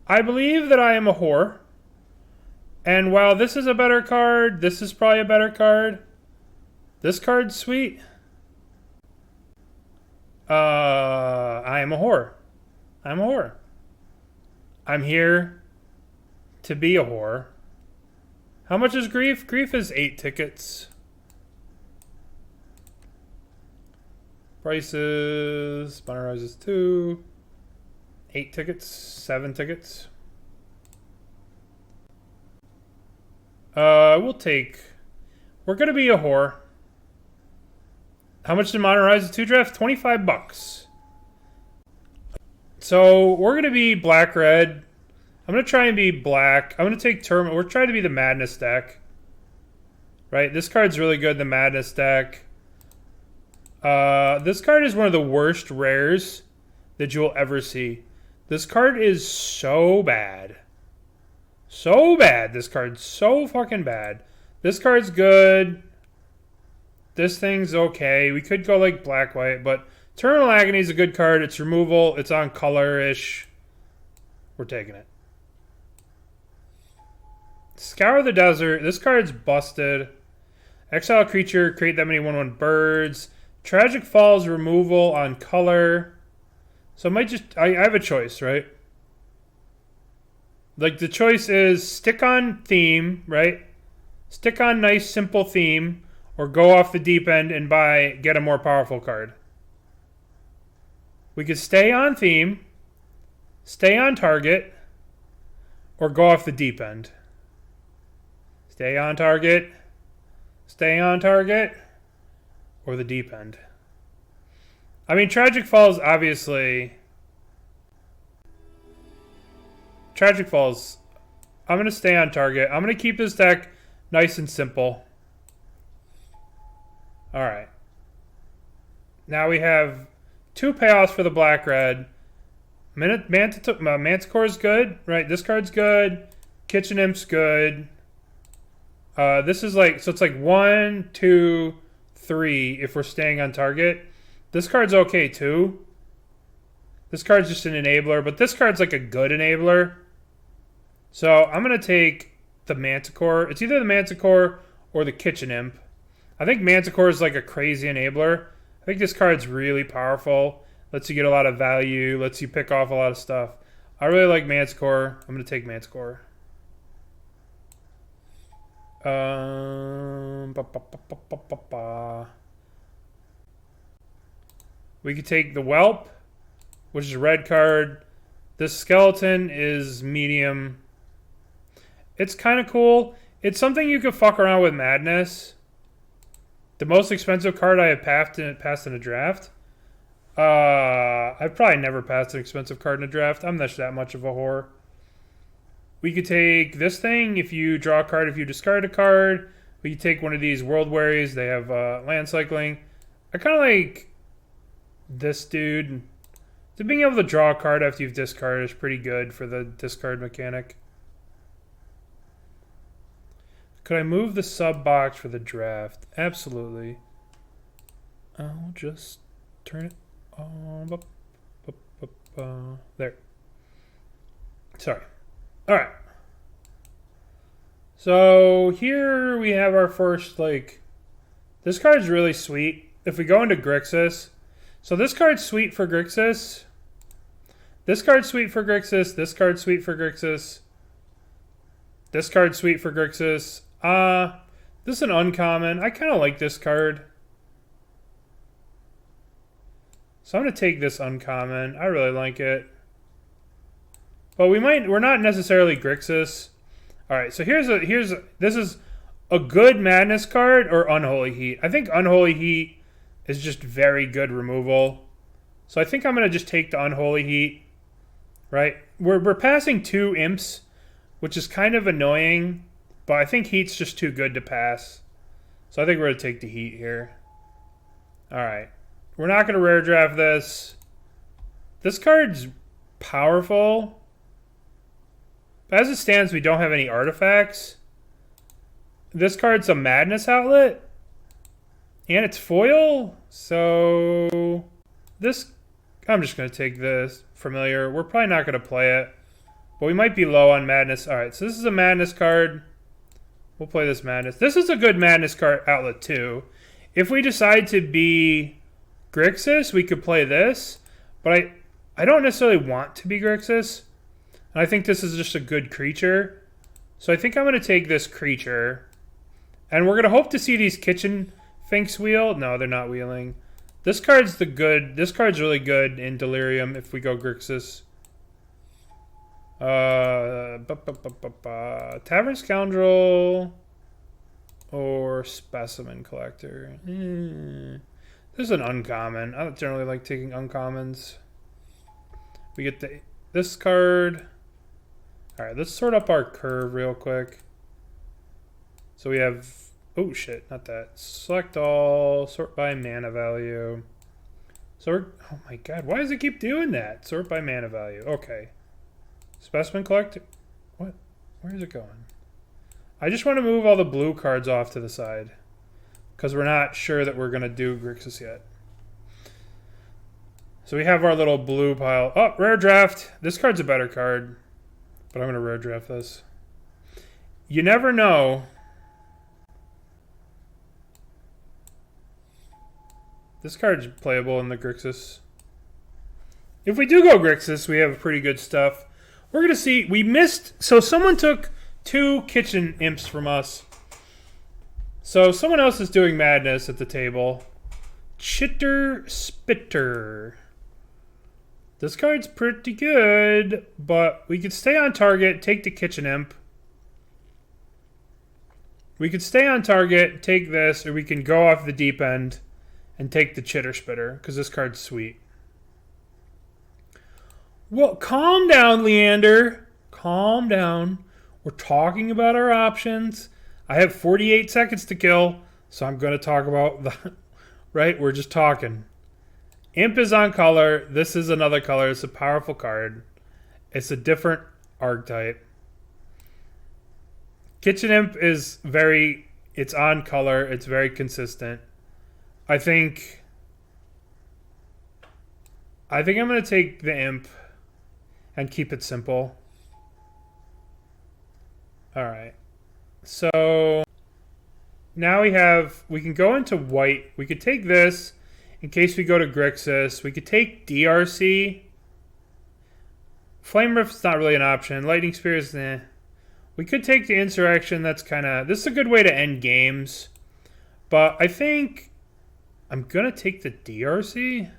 I believe that I am a whore. And while this is a better card, this is probably a better card. This card's sweet. I am a whore. I'm a whore. I'm here to be a whore. How much is Grief? Grief is 8 tickets. Prices. Monorize is 2. 8 tickets. 7 tickets. We'll take... We're gonna be a whore. How much did Monorize 2 draft? 25 bucks. So, we're gonna be black-red. I'm gonna try and be black. I'm gonna take Tournament. We're trying to be the Madness deck. Right? This card's really good, the Madness deck. This card is one of the worst rares that you'll ever see. This card is so bad. So bad. This card's so fucking bad. This card's good. This thing's okay. We could go like black-white, but Terminal Agony is a good card. It's removal. It's on color-ish. We're taking it. Scour the Desert. This card's busted. Exile creature. Create that many 1/1 birds. Tragic Falls removal on color. So I might just... I have a choice, right? Like, the choice is stick on theme, right? Stick on nice, simple theme, or go off the deep end and get a more powerful card. We could stay on theme, stay on target, or go off the deep end. Stay on target, or the deep end. I mean, Tragic Falls, obviously... Tragic Falls. I'm going to stay on target. I'm going to keep this deck nice and simple. Alright. Now we have 2 payoffs for the black-red. Manticore is good, right? This card's good. Kitchen Imp's good. This is like... So it's like 1, 2, 3 if we're staying on target. This card's okay too. This card's just an enabler, but this card's like a good enabler. So I'm going to take the Manticore. It's either the Manticore or the Kitchen Imp. I think Manticore is like a crazy enabler. I think this card's really powerful. Lets you get a lot of value. Lets you pick off a lot of stuff. I really like Manticore. I'm going to take Manticore. We could take the Whelp, which is a red card. This skeleton is medium. It's kind of cool. It's something you could fuck around with Madness. The most expensive card I have passed in a draft. I've probably never passed an expensive card in a draft. I'm not that much of a whore. We could take this thing. If you draw a card, if you discard a card. We could take one of these World Wearies. They have land cycling. I kind of like this dude. So being able to draw a card after you've discarded is pretty good for the discard mechanic. Could I move the sub box for the draft? Absolutely. I'll just turn it on. There. Sorry. Alright. So here we have our first, like... This card's really sweet. If we go into Grixis... So this card's sweet for Grixis. This card's sweet for Grixis. This card's sweet for Grixis. This card's sweet for Grixis. This is an uncommon. I kind of like this card. So I'm going to take this uncommon. I really like it. But we're not necessarily Grixis. Alright, so this is a good Madness card or Unholy Heat. I think Unholy Heat is just very good removal. So I think I'm going to just take the Unholy Heat. Right? We're passing 2 imps, which is kind of annoying. But I think Heat's just too good to pass. So I think we're going to take the Heat here. Alright. We're not going to rare draft this. This card's powerful. But as it stands, we don't have any artifacts. This card's a Madness outlet. And it's foil. So this... I'm just going to take this Familiar. We're probably not going to play it. But we might be low on Madness. All right, so this is a Madness card. We'll play this Madness. This is a good Madness card outlet too. If we decide to be Grixis, we could play this. But I don't necessarily want to be Grixis. And I think this is just a good creature. So I think I'm going to take this creature. And we're going to hope to see these kitchen Sphinx wheel. No, they're not wheeling. This card's This card's really good in Delirium if we go Grixis. Tavern Scoundrel or Specimen Collector. This is an uncommon. I don't generally like taking uncommons. We get this card. Alright, let's sort up our curve real quick. So we have... Oh shit, not that. Select all. Sort by mana value. Oh my god, why does it keep doing that? Sort by mana value. Okay. Specimen Collector. What? Where is it going? I just want to move all the blue cards off to the side. Because we're not sure that we're going to do Grixis yet. So we have our little blue pile. Oh, rare draft. This card's a better card. But I'm going to rare draft this. You never know. This card's playable in the Grixis. If we do go Grixis, we have pretty good stuff. We're going to see. We missed. So someone took 2 kitchen imps from us. So someone else is doing madness at the table. Chitter Spitter. This card's pretty good, but we could stay on target, take the kitchen imp. We could stay on target, take this, or we can go off the deep end and take the Chitter Spitter, because this card's sweet. Well, calm down, Leander. Calm down. We're talking about our options. I have 48 seconds to kill, so I'm going to talk about the... Right? We're just talking. Imp is on color. This is another color. It's a powerful card. It's a different archetype. Kitchen Imp is very... It's on color. It's very consistent. I think I'm going to take the Imp and keep it simple. Alright. So now we can go into white. We could take this in case we go to Grixis. We could take DRC. Flame Rift's not really an option. Lightning Spears, nah. We could take the Insurrection. That's kind of... This is a good way to end games. But I think I'm going to take the DRC.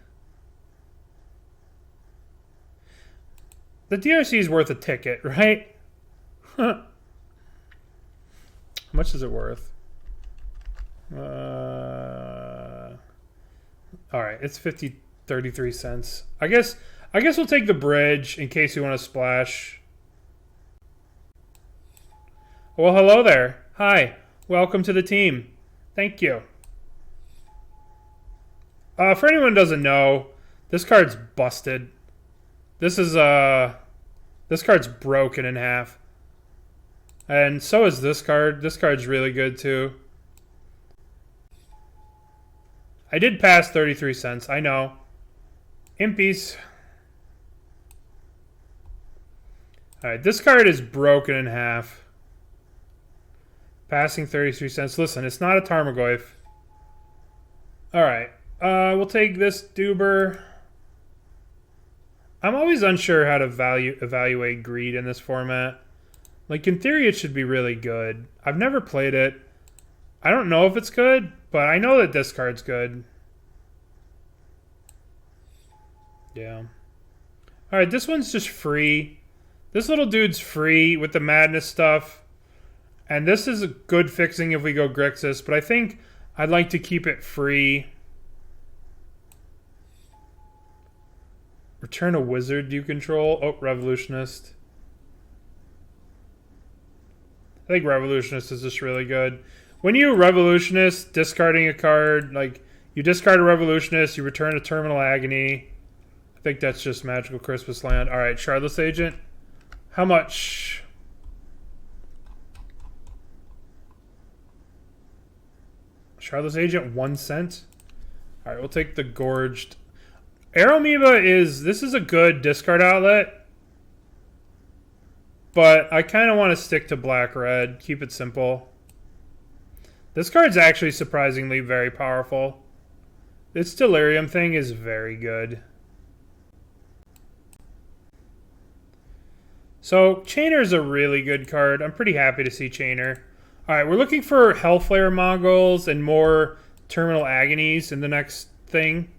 The DRC is worth a ticket, right? How much is it worth? Alright, it's 33 cents. I guess we'll take the bridge in case we want to splash. Well, hello there. Hi. Welcome to the team. Thank you. For anyone who doesn't know, this card's busted. This card's broken in half. And so is this card. This card's really good too. I did pass 33 cents. I know. Impies. Alright, this card is broken in half. Passing 33 cents. Listen, it's not a Tarmogoyf. Alright. We'll take this Duber. I'm always unsure how to evaluate greed in this format. Like, in theory, it should be really good. I've never played it. I don't know if it's good, but I know that this card's good. Yeah. Alright, this one's just free. This little dude's free with the madness stuff. And this is a good fixing if we go Grixis, but I think I'd like to keep it free. Return a wizard you control. Oh, Revolutionist. I think Revolutionist is just really good. When you Revolutionist, discarding a card, like, you discard a Revolutionist, you return a Terminal Agony. I think that's just Magical Christmas Land. Alright, Shardless Agent. How much? Shardless Agent, 1 cent. Alright, we'll take the Gorged. Aeromoeba this is a good discard outlet. But I kind of want to stick to black-red. Keep it simple. This card's actually surprisingly very powerful. Its Delirium thing is very good. So, Chainer's a really good card. I'm pretty happy to see Chainer. Alright, we're looking for Hellflare Mongols and more Terminal Agonies in the next thing.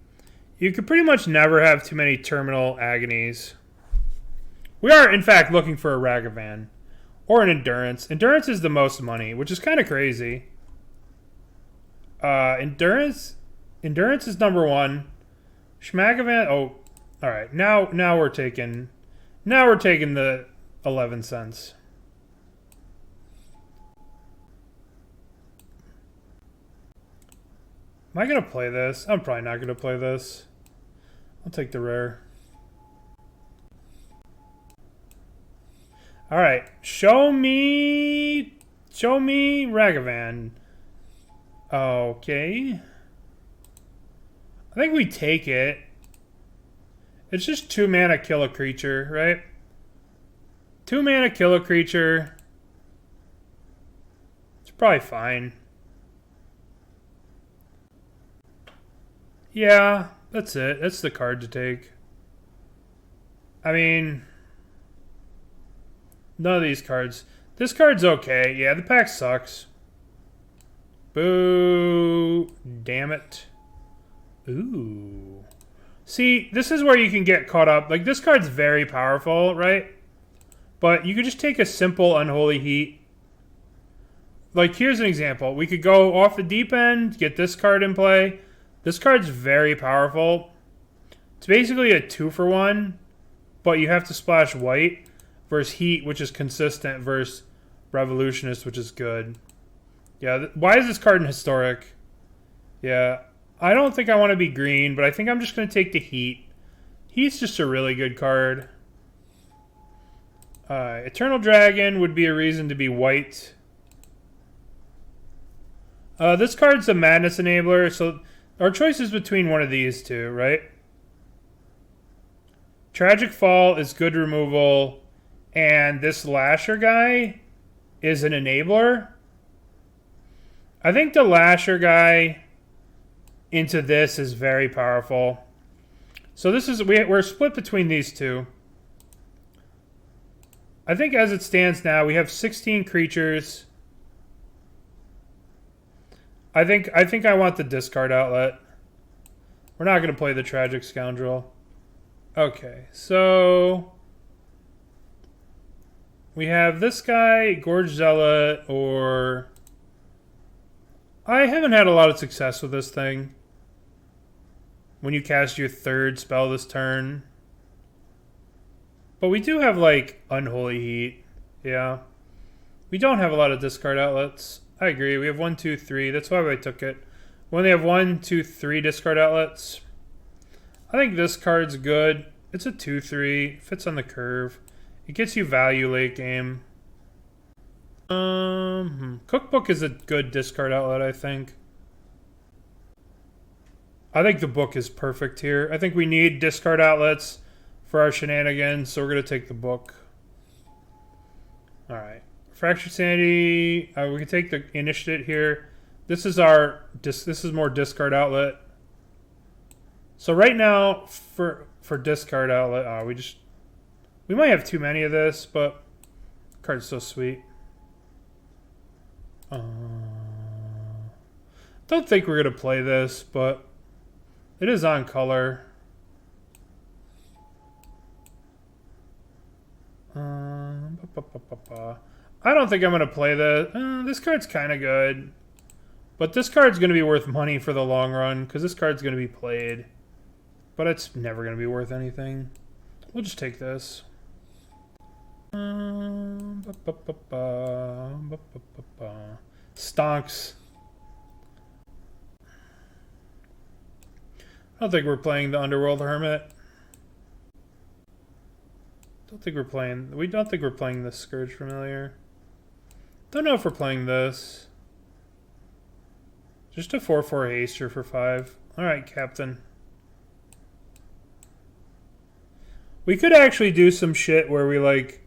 You could pretty much never have too many Terminal Agonies. We are, in fact, looking for a Ragavan. Or an Endurance. Endurance is the most money, which is kind of crazy. Endurance is number one. Schmagavan, oh, alright. Now we're taking the 11 cents. Am I going to play this? I'm probably not going to play this. I'll take the rare. Alright. Show me Ragavan. Okay. I think we take it. It's just 2 mana kill a creature, right? 2 mana kill a creature. It's probably fine. Yeah, that's it. That's the card to take. I mean, none of these cards. This card's okay. Yeah, the pack sucks. Boo. Damn it. Ooh. See, this is where you can get caught up. Like, this card's very powerful, right? But you could just take a simple Unholy Heat. Like, here's an example. We could go off the deep end, get this card in play. This card's very powerful. It's basically a 2-for-1, but you have to splash white versus Heat, which is consistent, versus Revolutionist, which is good. Yeah, why is this card in Historic? Yeah, I don't think I want to be green, but I think I'm just going to take the Heat. Heat's just a really good card. Eternal Dragon would be a reason to be white. This card's a Madness Enabler, so our choice is between one of these two, right? Tragic Fall is good removal, and this Lasher guy is an enabler. I think the Lasher guy into this is very powerful. So this is we're split between these two. I think as it stands now, we have 16 creatures. I think I want the discard outlet. We're not going to play the Tragic Scoundrel. Okay, so we have this guy, Gorge Zealot, or I haven't had a lot of success with this thing. When you cast your 3rd spell this turn. But we do have, like, Unholy Heat. Yeah. We don't have a lot of discard outlets. I agree. We have 1, 2, 3. That's why I took it. We only have 1, 2, 3 discard outlets. I think this card's good. It's a 2/3. Fits on the curve. It gets you value late game. Cookbook is a good discard outlet, I think. I think the book is perfect here. I think we need discard outlets for our shenanigans, so we're going to take the book. Alright. Fractured Sanity. We can take the Initiate here. This is more discard outlet. So right now, for discard outlet, we might have too many of this, but the card's so sweet. Don't think we're gonna play this, but it is on color. I don't think I'm gonna play this. This card's kind of good, but this card's gonna be worth money for the long run because this card's gonna be played. But it's never going to be worth anything. We'll just take this. Stonks. I don't think we're playing the Underworld Hermit. We don't think we're playing the Scourge Familiar. Don't know if we're playing this. Just a 4/4 haster for 5. Alright, Captain. We could actually do some shit where we, like,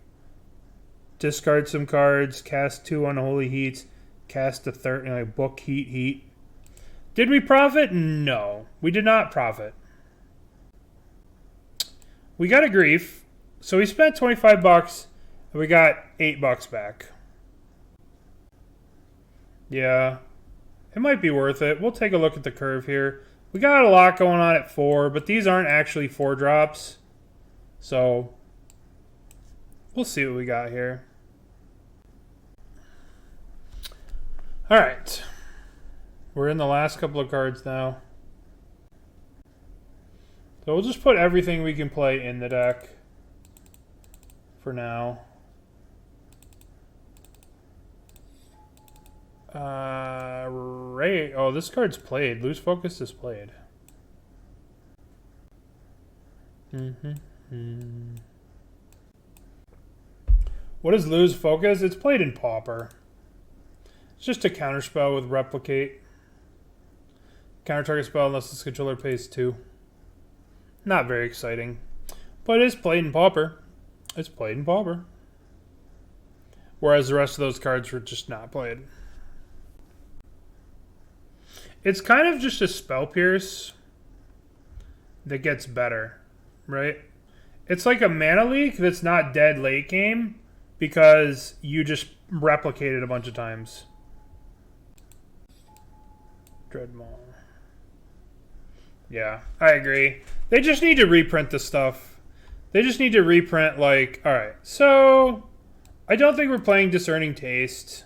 discard some cards, cast 2 Unholy Heats, cast a third, book heat. Did we profit? No, we did not profit. We got a grief, so we spent $25 and we got $8 back. Yeah, it might be worth it. We'll take a look at the curve here. We got a lot going on at 4, but these aren't actually 4 drops. So we'll see what we got here. All right. We're in the last couple of cards now. So we'll just put everything we can play in the deck for now. Ray. Oh, this card's played. Lose Focus is played. What is Lose Focus? It's played in Pauper. It's just a counterspell with Replicate. Counter target spell unless this controller pays 2. Not very exciting. But it is played in Pauper. It's played in Pauper. Whereas the rest of those cards were just not played. It's kind of just a Spell Pierce that gets better, right? It's like a mana leak that's not dead late game because you just replicated a bunch of times. Dreadmaw. Yeah, I agree. They just need to reprint the stuff. They just need to reprint, like, alright, so I don't think we're playing Discerning Taste.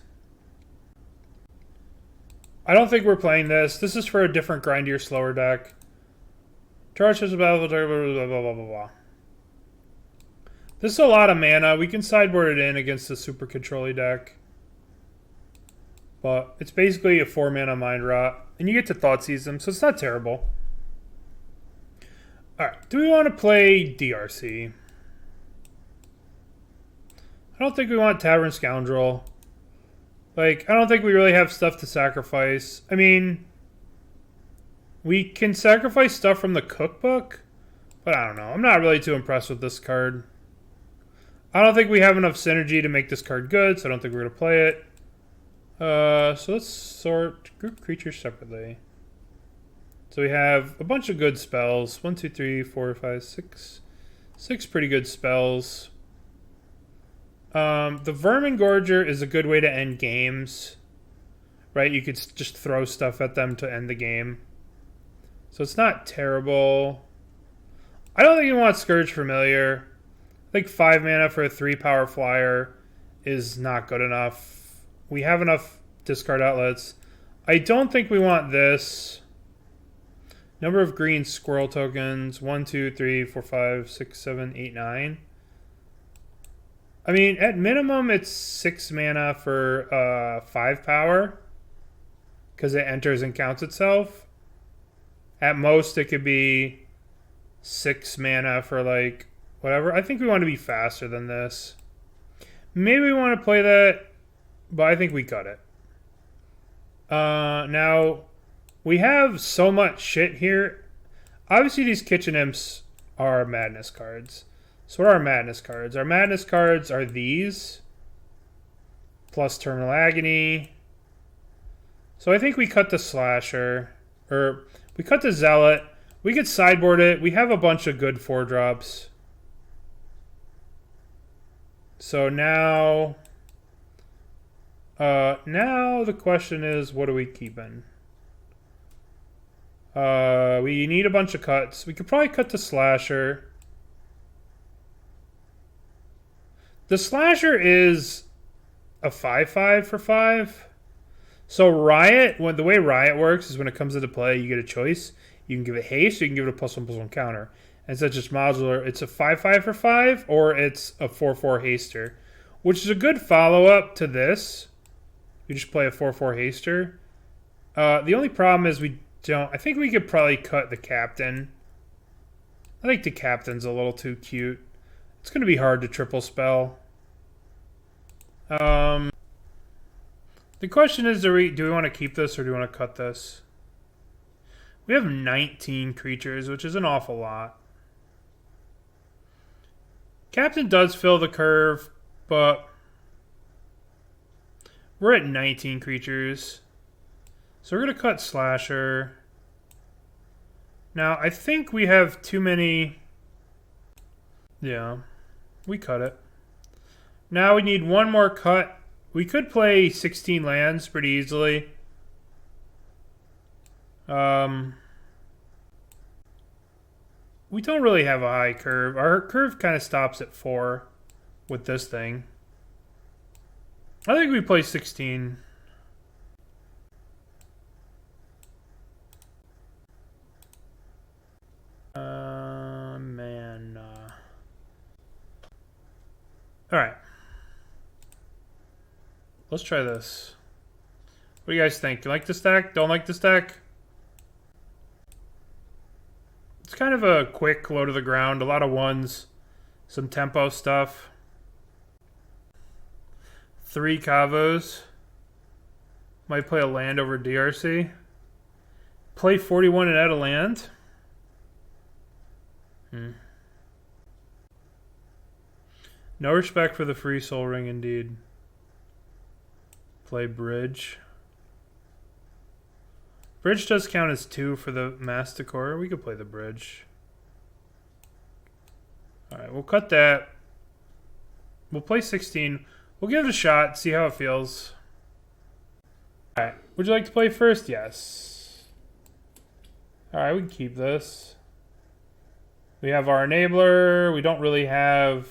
I don't think we're playing this. This is for a different grindier, slower deck. Charge has a battle, blah, blah, blah, blah, blah. This is a lot of mana. We can sideboard it in against the super control-y deck. But it's basically a 4-mana Mind Rot. And you get to Thoughtseize them, so it's not terrible. Alright, do we want to play DRC? I don't think we want Tavern Scoundrel. Like, I don't think we really have stuff to sacrifice. I mean, we can sacrifice stuff from the cookbook, but I don't know. I'm not really too impressed with this card. I don't think we have enough synergy to make this card good, so I don't think we're going to play it. So let's sort group creatures separately. So we have a bunch of good spells. 1, 2, 3, 4, 5, 6. 6 pretty good spells. The Vermin Gorger is a good way to end games. Right? You could just throw stuff at them to end the game. So it's not terrible. I don't think you want Scourge Familiar. I think 5 mana for a 3-power flyer is not good enough. We have enough discard outlets. I don't think we want this. Number of green squirrel tokens. 1, 2, 3, 4, 5, 6, 7, 8, 9. I mean, at minimum, it's 6 mana for 5 power. Because it enters and counts itself. At most, it could be 6 mana for, like, whatever. I think we want to be faster than this. Maybe we want to play that, but I think we cut it. Now, we have so much shit here. Obviously, these Kitchen Imps are Madness cards. So what are our Madness cards? Our Madness cards are these. Plus Terminal Agony. So I think we cut the Slasher. Or we cut the Zealot. We could sideboard it. We have a bunch of good 4-drops. So now the question is, what are we keeping? We need a bunch of cuts. We could probably cut the Slasher. The Slasher is a 5/5 for 5. So Riot, the way Riot works is when it comes into play, you get a choice. You can give it haste, or you can give it a +1/+1 counter. And it's just modular. It's a 5/5 for 5, or it's a 4/4 haster, which is a good follow-up to this. You just play a 4/4 haster. The only problem is we don't. I think we could probably cut the Captain. I think the Captain's a little too cute. It's going to be hard to triple spell. The question is, do we want to keep this or do we want to cut this? We have 19 creatures, which is an awful lot. Captain does fill the curve, but We're at 19 creatures. So we're going to cut Slasher. Now, I think we have too many... Yeah, we cut it. Now we need one more cut. We could play 16 lands pretty easily. We don't really have a high curve. Our curve kind of stops at 4 with this thing. I think we play 16. Man. Alright. Let's try this. What do you guys think? You like this deck? Don't like this deck? It's kind of a quick low to the ground. A lot of ones. Some tempo stuff. 3 Cavos. Might play a land over DRC. Play 41 and add a land. No respect for the free Soul Ring, indeed. Play Bridge. Bridge does count as 2 for the Masticore. We could play the Bridge. Alright, we'll cut that. We'll play 16. We'll give it a shot, see how it feels. Alright, would you like to play first? Yes. Alright, we can keep this. We have our Enabler. We don't really have...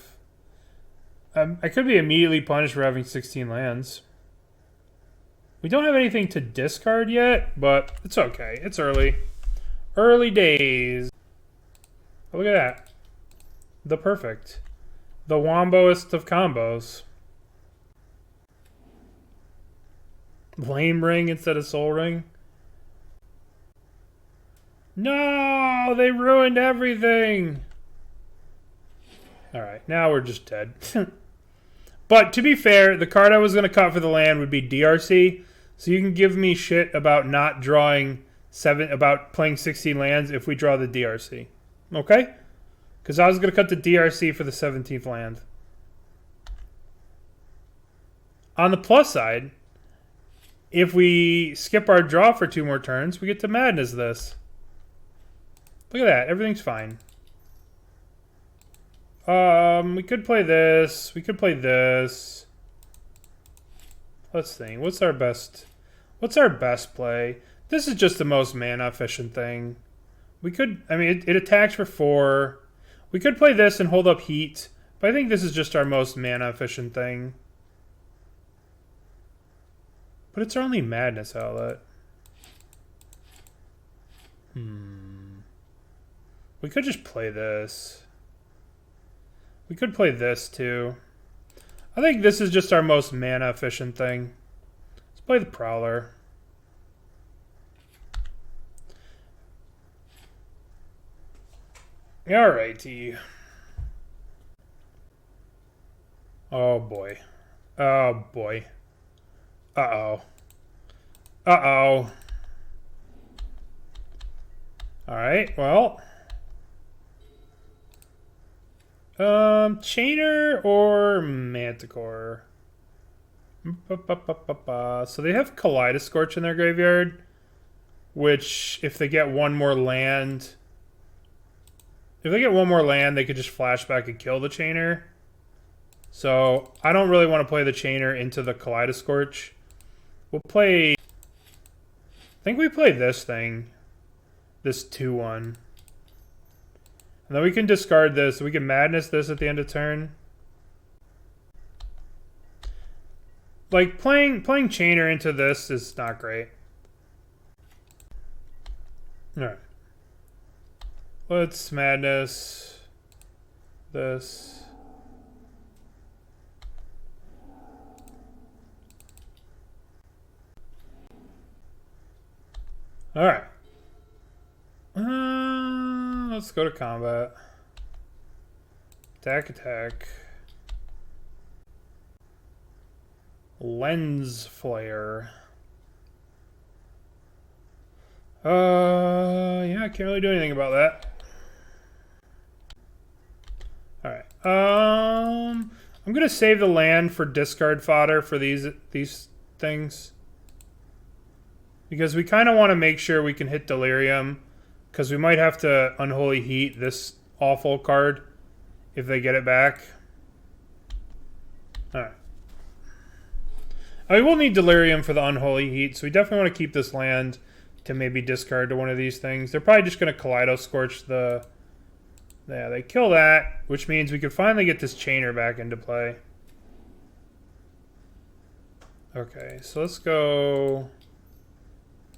I could be immediately punished for having 16 lands. We don't have anything to discard yet, but it's okay. It's early. Early days. Oh, look at that. The perfect. The womboest of combos. Lame Ring instead of Soul Ring. No! They ruined everything! Alright, now we're just dead. But to be fair, the card I was going to cut for the land would be DRC. So you can give me shit about not drawing about playing 16 lands if we draw the DRC. Okay? Because I was going to cut the DRC for the 17th land. On the plus side, if we skip our draw for 2 more turns, we get to Madness this. Look at that. Everything's fine. We could play this. We could play this. Let's think. What's our best play? This is just the most mana efficient thing. We could, I mean, it attacks for 4. We could play this and hold up heat, but I think this is just our most mana efficient thing. But it's our only Madness outlet. We could just play this. We could play this too. I think this is just our most mana efficient thing. Let's play the Prowler. Alrighty. Oh boy. Oh boy. Uh-oh. Uh-oh. Alright, well. Chainer or Manticore? So they have Kaleidoscorch in their graveyard, which if they get one more land, they could just flashback and kill the Chainer. So I don't really want to play the Chainer into the Kaleidoscorch. We'll play... I think we play this thing. This 2-1. And then we can discard this. We can Madness this at the end of turn. Like, playing Chainer into this is not great. Alright. Let's Madness this. Alright. Let's go to combat. Attack, attack. Lens Flare. Yeah, I can't really do anything about that. Alright. I'm gonna save the land for discard fodder for these things. Because we kind of want to make sure we can hit Delirium. Because we might have to Unholy Heat this awful card if they get it back. Alright. I will need Delirium for the Unholy Heat, so we definitely want to keep this land to maybe discard to one of these things. They're probably just going to Kaleido Scorch the... Yeah, they kill that, which means we could finally get this Chainer back into play. Okay, so let's go...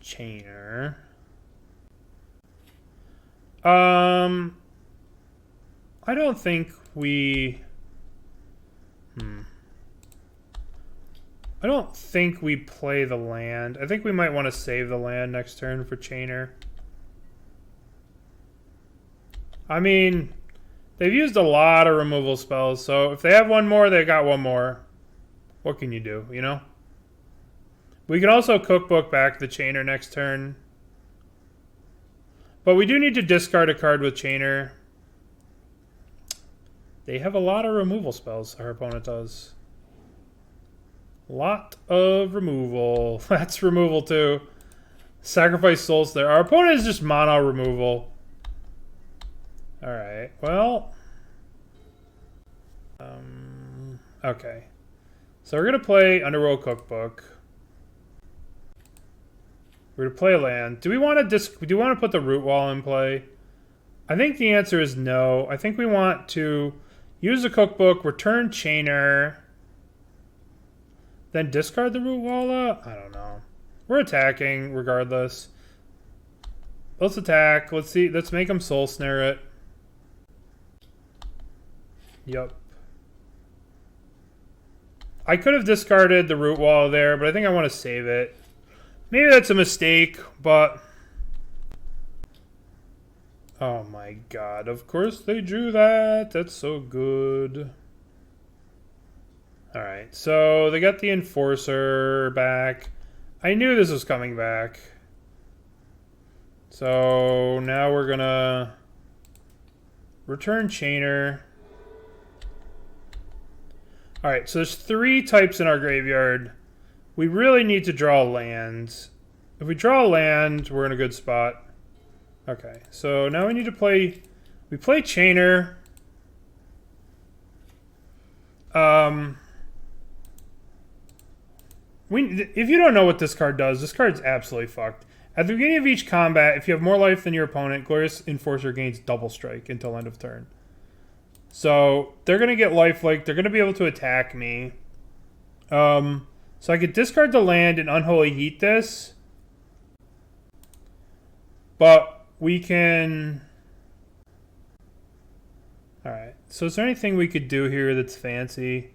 Chainer. I don't think we... I don't think we play the land. I think we might want to save the land next turn for Chainer. I mean, they've used a lot of removal spells, so if they have one more, they got one more. What can you do, you know? We can also Cookbook back the Chainer next turn. But we do need to discard a card with Chainer. They have a lot of removal spells, our opponent does. Lot of removal. That's removal too. Sacrifice Souls there. Our opponent is just mono removal. Alright, well. Okay. So we're going to play Underworld Cookbook. We're going to play a land. Do we want to put the Root Wall in play? I think the answer is no. I think we want to use the Cookbook, return Chainer, then discard the Root Wall? I don't know. We're attacking regardless. Let's attack. Let's see. Let's make them Soul Snare it. Yep. I could have discarded the Root Wall there, but I think I want to save it. Maybe that's a mistake, but... Oh my god, of course they drew that. That's so good. Alright, so they got the Enforcer back. I knew this was coming back. So now we're gonna return Chainer. Alright, so there's 3 types in our graveyard. We really need to draw land. If we draw land, we're in a good spot. Okay, so now we need to play... We play Chainer. If you don't know what this card does, this card's absolutely fucked. At the beginning of each combat, if you have more life than your opponent, Glorious Enforcer gains double strike until end of turn. So they're going to get lifelink. They're going to be able to attack me. So I could discard the land and Unholy Heat this. But we can... Alright, so is there anything we could do here that's fancy?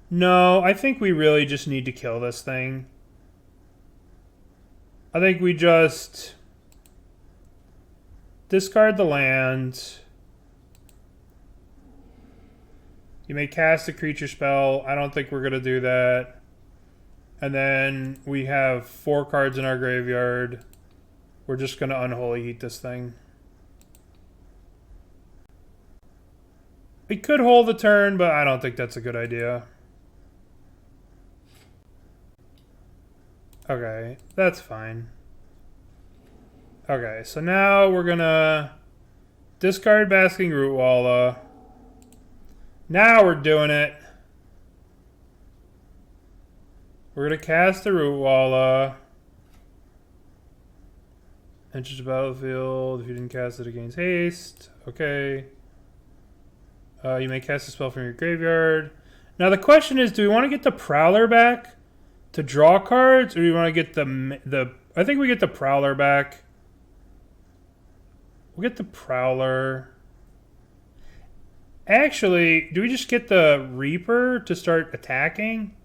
No, I think we really just need to kill this thing. I think we just discard the land. You may cast a creature spell. I don't think we're going to do that. And then we have 4 cards in our graveyard. We're just going to Unholy Heat this thing. We could hold the turn, but I don't think that's a good idea. Okay, that's fine. Okay, so now we're gonna discard Basking Rootwalla. Now we're doing it. We're gonna cast the Rootwalla. Enters the battlefield. If you didn't cast it, it gains haste. Okay. You may cast a spell from your graveyard. Now the question is, do we want to get the Prowler back to draw cards, or do we want to get the I think we get the Prowler back. We'll get the Prowler. Actually, do we just get the Reaper to start attacking?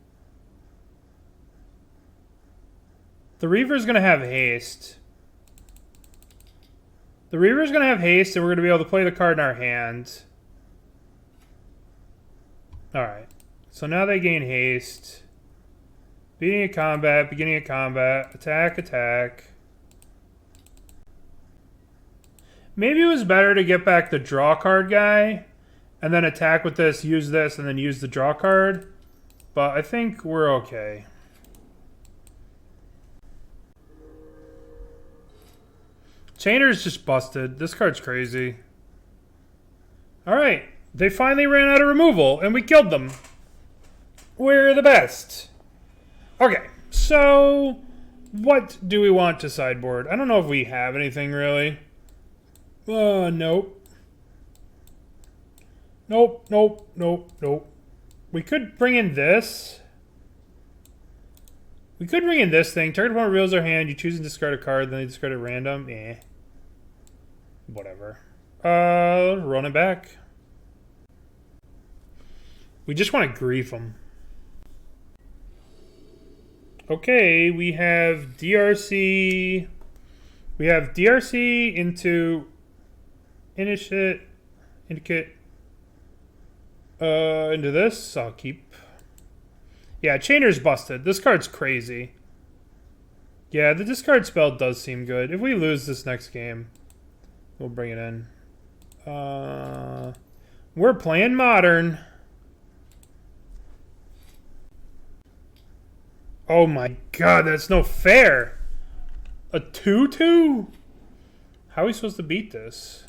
The Reaper's going to have haste. The Reaper's going to have haste, and we're going to be able to play the card in our hand. Alright. So now they gain haste. Beginning of combat, beginning of combat, attack, attack. Maybe it was better to get back the draw card guy and then attack with this, and then use the draw card. But I think we're okay. Chainer's just busted. This card's crazy. Alright. They finally ran out of removal, and we killed them. We're the best. Okay, so what do we want to sideboard? I don't know if we have anything really. Nope. Nope. We could bring in this. We could bring in this thing. Target opponent reveals their hand. You choose and discard a card, then they discard it at random. Eh. Whatever. Run it back. We just want to grief them. Okay, we have DRC. We have DRC into Indicate. Into this. I'll keep. Yeah, Chainer's busted. This card's crazy. Yeah, the discard spell does seem good. If we lose this next game, we'll bring it in. We're playing Modern. Oh my god, that's no fair. A 2-2? How are we supposed to beat this?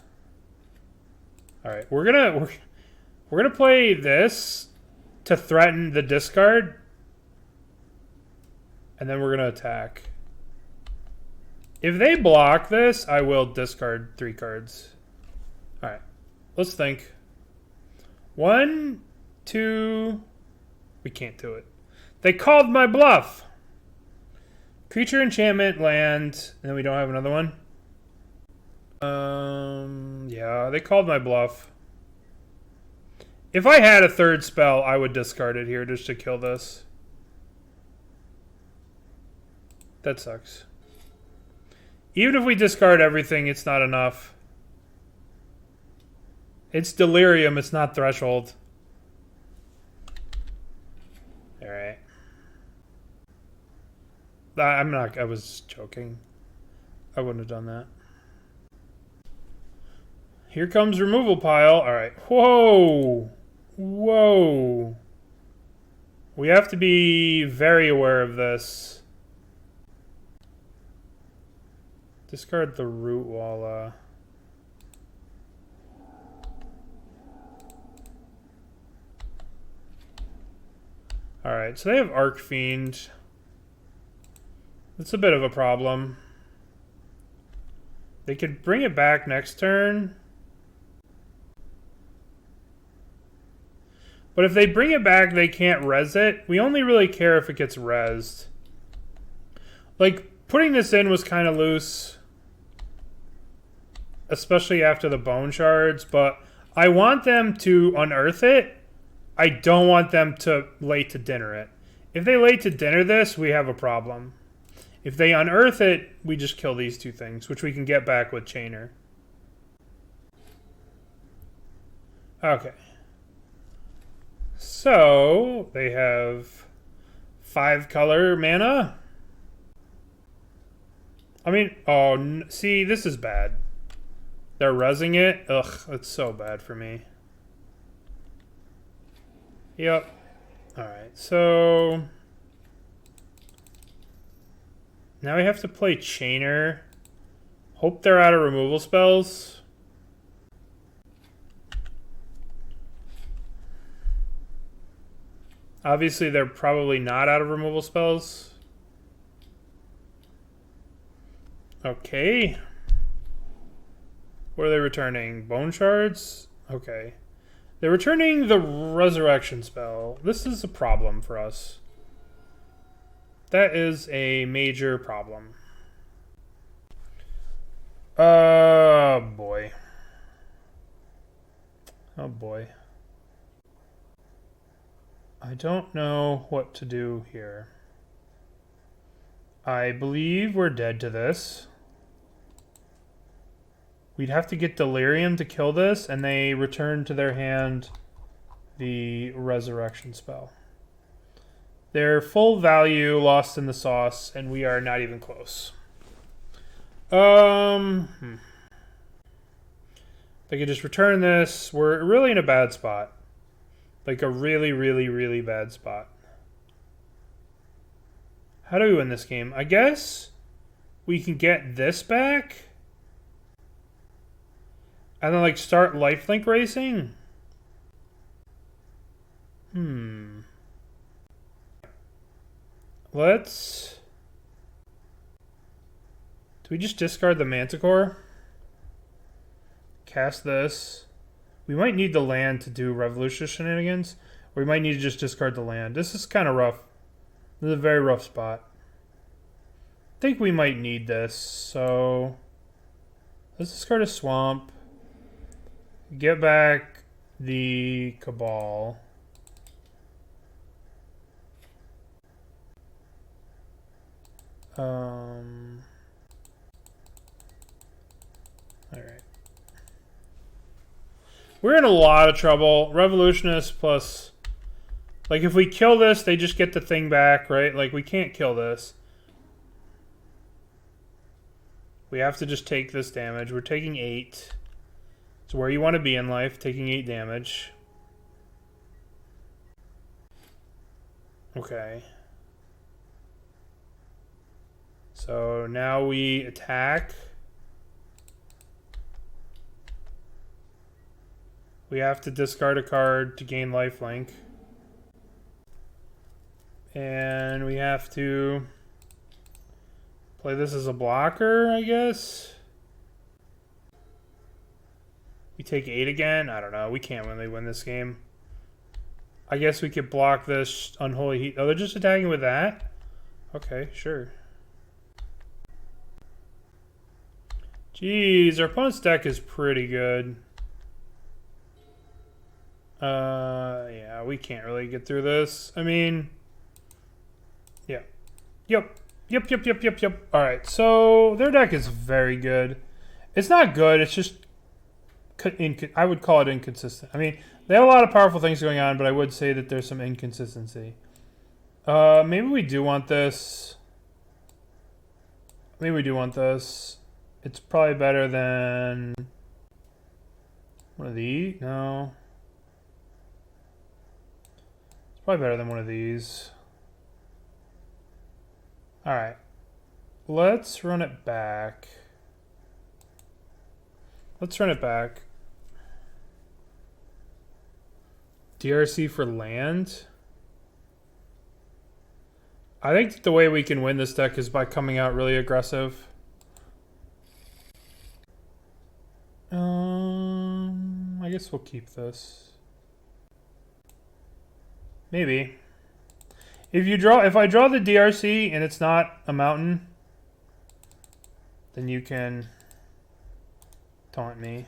Alright, we're gonna play this to threaten the discard. And then we're gonna attack. If they block this, I will discard 3 cards. Alright. Let's think. 1, 2. We can't do it. They called my bluff. Creature, enchantment, land, and then we don't have another one. Yeah, they called my bluff. If I had a third spell, I would discard it here just to kill this. That sucks. Even if we discard everything, it's not enough. It's delirium, it's not threshold. Alright. I was joking. I wouldn't have done that. Here comes removal pile. Alright. Whoa! Whoa! We have to be very aware of this. Discard the root wall. Alright, so they have Arcfiend. That's a bit of a problem. They could bring it back next turn. But if they bring it back, they can't res it. We only really care if it gets resed. Like, putting this in was kind of loose. Especially after the bone shards. But I want them to unearth it. I don't want them to late to dinner it. If they late to dinner this, we have a problem. If they unearth it, we just kill these 2 things, which we can get back with Chainer. Okay. So, they have 5 color mana. I mean, oh, see, this is bad. They're rezzing it. Ugh, that's so bad for me. Yep. Alright, so now we have to play Chainer. Hope they're out of removal spells. Obviously, they're probably not out of removal spells. Okay. What are they returning? Bone shards? Okay. They're returning the resurrection spell. This is a problem for us. That is a major problem. Oh boy. Oh boy. I don't know what to do here. I believe we're dead to this. We'd have to get Delirium to kill this, and they return to their hand the resurrection spell. Their full value lost in the sauce, and we are not even close. They could just return this. We're really in a bad spot. Like a really, really, really bad spot. How do we win this game? I guess we can get this back. And then like start lifelink racing? Let's... Do we just discard the Manticore? Cast this. We might need the land to do Revolution shenanigans. Or we might need to just discard the land. This is kind of rough. This is a very rough spot. I think we might need this. So let's discard a swamp. Get back the Cabal. Alright. We're in a lot of trouble. Revolutionist plus... Like, if we kill this, they just get the thing back, right? Like, we can't kill this. We have to just take this damage. We're taking 8. It's where you want to be in life, taking 8 damage. Okay. So, now we attack. We have to discard a card to gain lifelink. And we have to play this as a blocker, I guess. We take 8 again? I don't know. We can't really win this game. I guess we could block this Unholy Heat. Oh, they're just attacking with that? Okay, sure. Jeez, our opponent's deck is pretty good. Yeah, we can't really get through this. I mean... Yeah. Yep. Alright, so their deck is very good. It's not good, it's just... I would call it inconsistent. I mean, they have a lot of powerful things going on, but I would say that there's some inconsistency. Maybe we do want this. Maybe we do want this. It's probably better than... one of these? No. It's probably better than one of these. Alright. Let's run it back. Let's run it back. DRC for land? I think the way we can win this deck is by coming out really aggressive. I guess we'll keep this. Maybe. If I draw the DRC and it's not a mountain, then you can taunt me.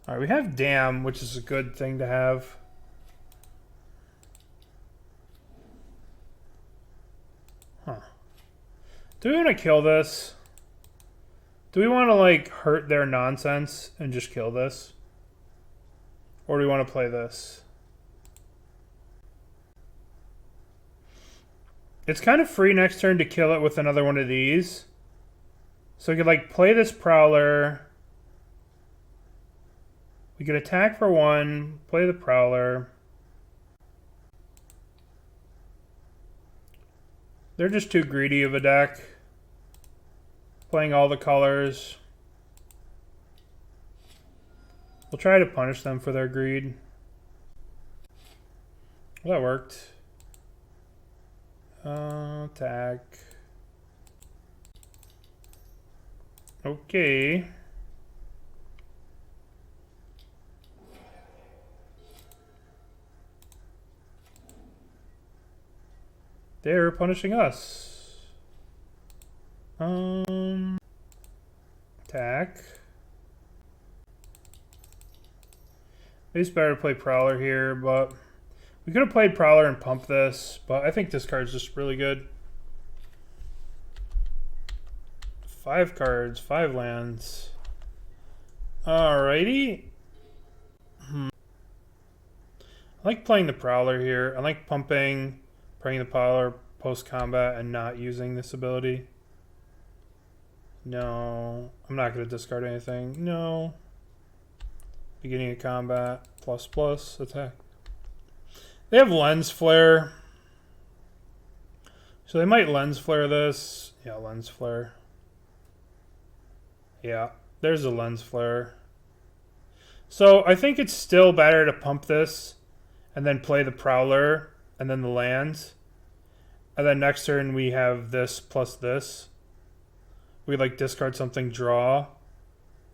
Alright, we have Dam, which is a good thing to have. Huh. Do we want to kill this? Do we want to, like, hurt their nonsense and just kill this? Or do we want to play this? It's kind of free next turn to kill it with another one of these. So we could, like, play this Prowler. We could attack for 1, play the Prowler. They're just too greedy of a deck. Playing all the colors. We'll try to punish them for their greed. Well, that worked. Attack. Okay. They're punishing us. Attack. Maybe it's better to play Prowler here, but we could have played Prowler and pumped this, but I think this card's just really good. 5 cards, 5 lands. Alrighty. I like playing the Prowler here. I like pumping, playing the Prowler post-combat and not using this ability. No. I'm not going to discard anything. No. Beginning of combat. ++. Attack. They have lens flare. So they might lens flare this. Yeah, lens flare. Yeah, there's a lens flare. So I think it's still better to pump this and then play the Prowler and then the lands. And then next turn we have this plus this. We like discard something, draw,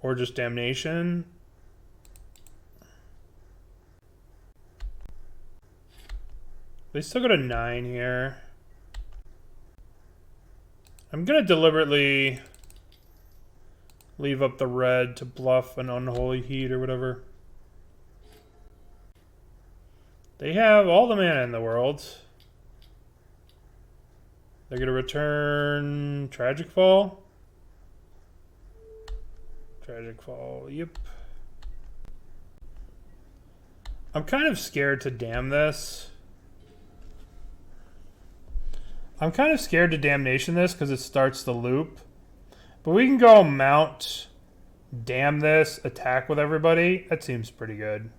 or just Damnation. They still go to 9 here. I'm going to deliberately leave up the red to bluff an Unholy Heat or whatever. They have all the mana in the world. They're going to return Tragic Fall. Tragic Fall, yep. I'm kind of scared to damn this. I'm kind of scared to Damnation this because it starts the loop. But we can go mount, damn this, attack with everybody. That seems pretty good.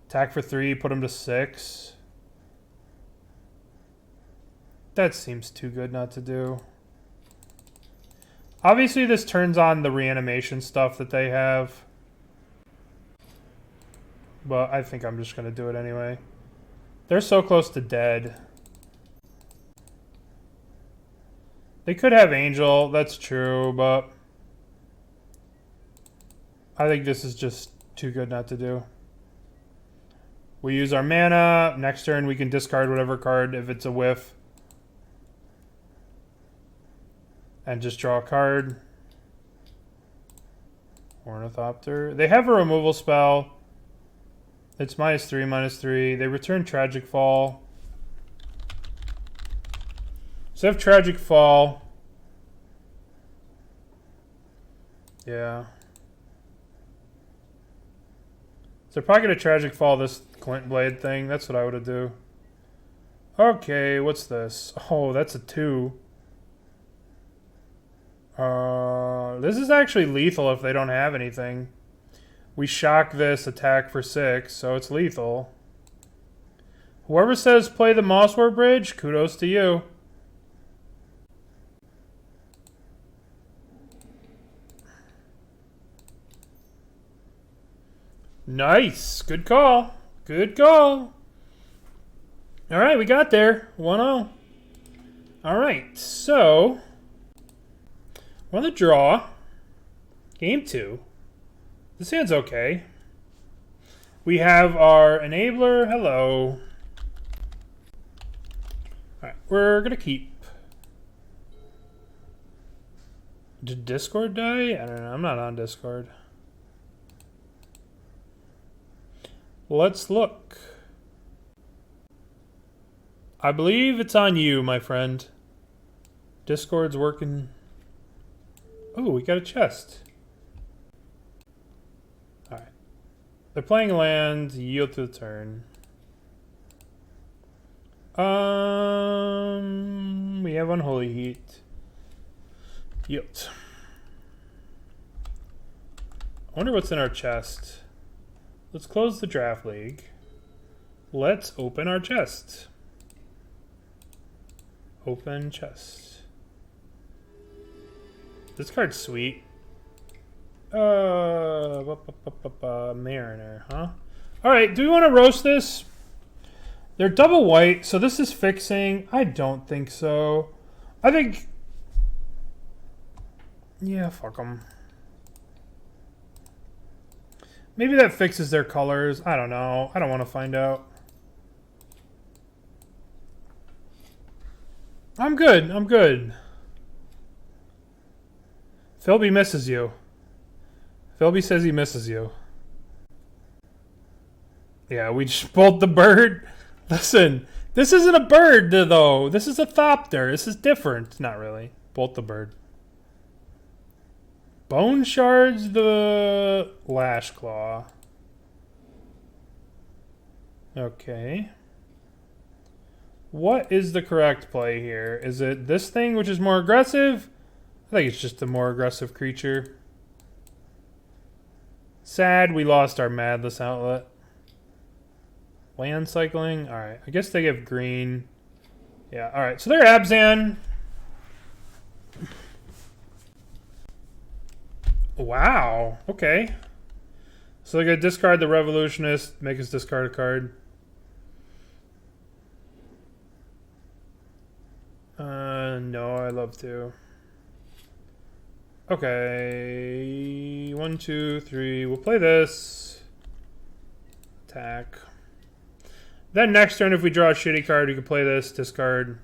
Attack for 3, put them to 6. That seems too good not to do. Obviously, this turns on the reanimation stuff that they have. But I think I'm just going to do it anyway. They're so close to dead. They could have Angel, that's true, but I think this is just too good not to do. We use our mana. Next turn, we can discard whatever card if it's a whiff. And just draw a card. Ornithopter. They have a removal spell. It's -3, -3. They return Tragic Fall. So they have Tragic Fall. Yeah. So they're probably going to Tragic Fall this Glint Blade thing. That's what I would do. Okay, what's this? Oh, that's a 2. This is actually lethal if they don't have anything. We shock this, attack for 6, so it's lethal. Whoever says play the Mosswort Bridge, kudos to you. Nice. Good call. Good call. All right, we got there. 1-0. All right, so we're on the draw. Game 2. This hand's okay. We have our enabler. Hello. All right, we're going to keep. Did Discord die? I don't know. I'm not on Discord. Let's look. I believe it's on you, my friend. Discord's working. Oh, we got a chest. Alright. They're playing land. Yield to the turn. We have Unholy Heat. Yield. I wonder what's in our chest. Let's close the draft league. Let's open our chest. Open chest. This card's sweet. Mariner, huh? Alright, do we want to roast this? They're double white, so this is fixing. I don't think so. I think... Yeah, fuck them. Maybe that fixes their colors. I don't know. I don't want to find out. I'm good. I'm good. Philby misses you. Philby says he misses you. Yeah, we just bolt the bird. Listen, this isn't a bird, though. This is a Thopter. This is different. Not really. Bolt the bird. Bone Shards the Lash Claw. Okay. What is the correct play here? Is it this thing, which is more aggressive? I think it's just a more aggressive creature. Sad we lost our Madless outlet. Land cycling. All right. I guess they give green. Yeah. All right. So they're Abzan. Wow. Okay. So they're going to discard the Revolutionist, make us discard a card. No, I'd love to. Okay. 1, 2, 3. We'll play this. Attack. Then next turn, if we draw a shitty card, you can play this, discard.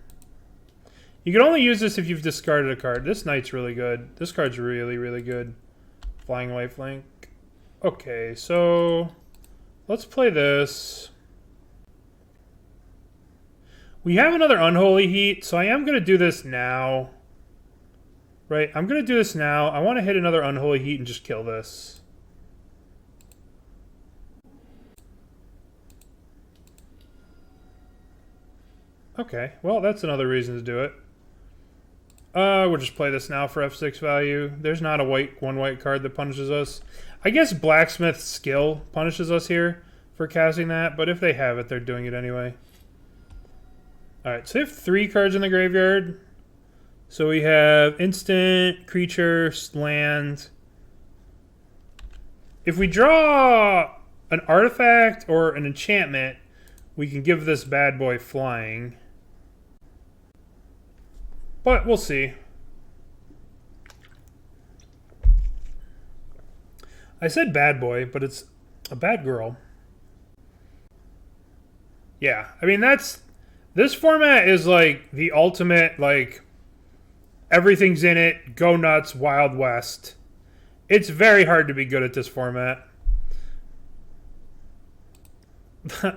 You can only use this if you've discarded a card. This knight's really good. This card's really, really good. Flying lifelink. Okay, so let's play this. We have another Unholy Heat, so I am going to do this now. Right, I'm going to do this now. I want to hit another Unholy Heat and just kill this. Okay, well, that's another reason to do it. We'll just play this now for F6 value. There's not a one white card that punishes us. I guess Blacksmith's Skill punishes us here for casting that, but if they have it, they're doing it anyway. Alright, so we have 3 cards in the graveyard. So we have instant, creature, land. If we draw an artifact or an enchantment, we can give this bad boy flying. But we'll see. I said bad boy, but it's a bad girl. Yeah, I mean, this format is like the ultimate, like, everything's in it, go nuts, Wild West. It's very hard to be good at this format.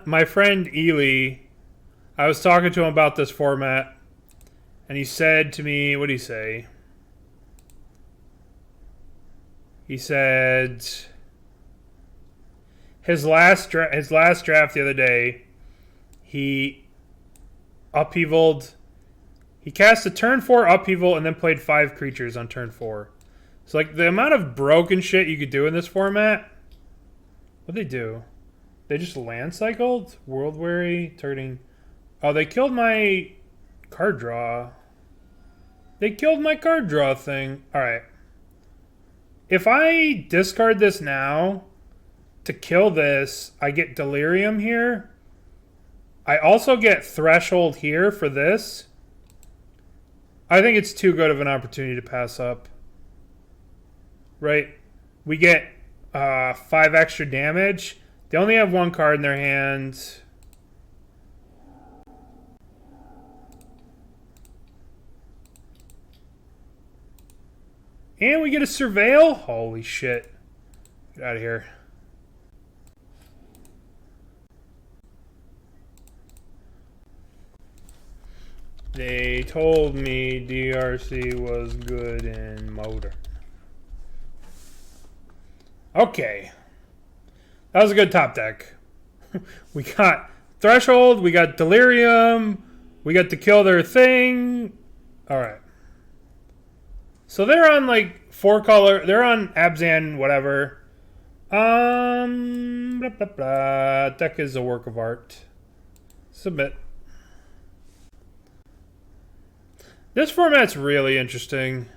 My friend Ely, I was talking to him about this format, and he said to me, what did he say? He said his last draft the other day, he upheavaled. He cast a turn 4 upheaval and then played 5 creatures on turn 4. So like the amount of broken shit you could do in this format. What'd they do? They just land cycled? World Weary, turning. Oh, they killed my card draw. They killed my card draw thing. Alright. If I discard this now to kill this, I get Delirium here. I also get Threshold here for this. I think it's too good of an opportunity to pass up. Right? We get 5 extra damage. They only have 1 card in their hand. And we get a Surveil? Holy shit. Get out of here. They told me DRC was good in Modern. Okay. That was a good top deck. We got Threshold, we got Delirium, we got to kill their thing. Alright. So they're on like 4 color, they're on Abzan, whatever. Blah, blah, blah. Deck is a work of art. Submit. This format's really interesting.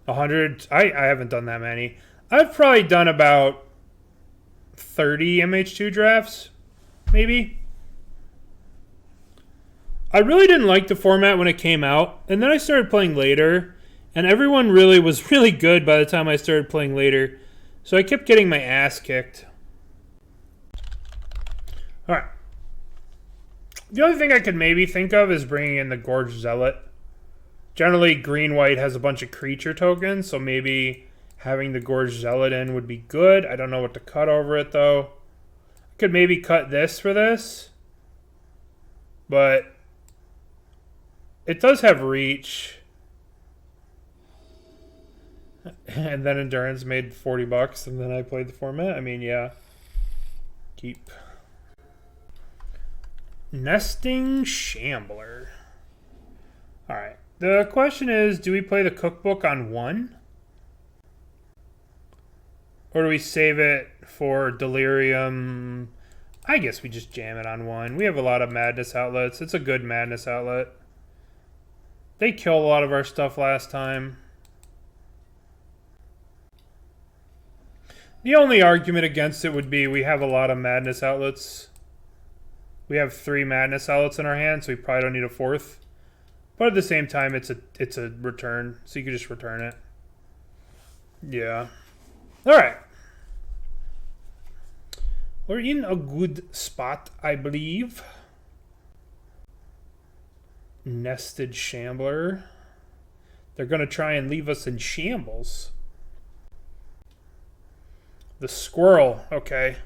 100, I haven't done that many. I've probably done about 30 MH2 drafts, maybe. I really didn't like the format when it came out, and then I started playing later, and everyone really was really good by the time I started playing later, so I kept getting my ass kicked. Alright. The only thing I could maybe think of is bringing in the Gorge Zealot. Generally, green-white has a bunch of creature tokens, so maybe having the Gorge Zealot in would be good. I don't know what to cut over it, though. I could maybe cut this for this. But it does have reach. And then Endurance made 40 bucks, and then I played the format. I mean, yeah. Keep. Nesting Shambler. Alright. The question is, do we play the cookbook on 1? Or do we save it for Delirium? I guess we just jam it on one. We have a lot of madness outlets. It's a good madness outlet. They killed a lot of our stuff last time. The only argument against it would be we have a lot of madness outlets. We have 3 madness outlets in our hand, so we probably don't need a 4th. But at the same time, it's a return, so you can just return it. Yeah. All right. We're in a good spot, I believe. Nested Shambler. They're going to try and leave us in shambles. The squirrel. Okay.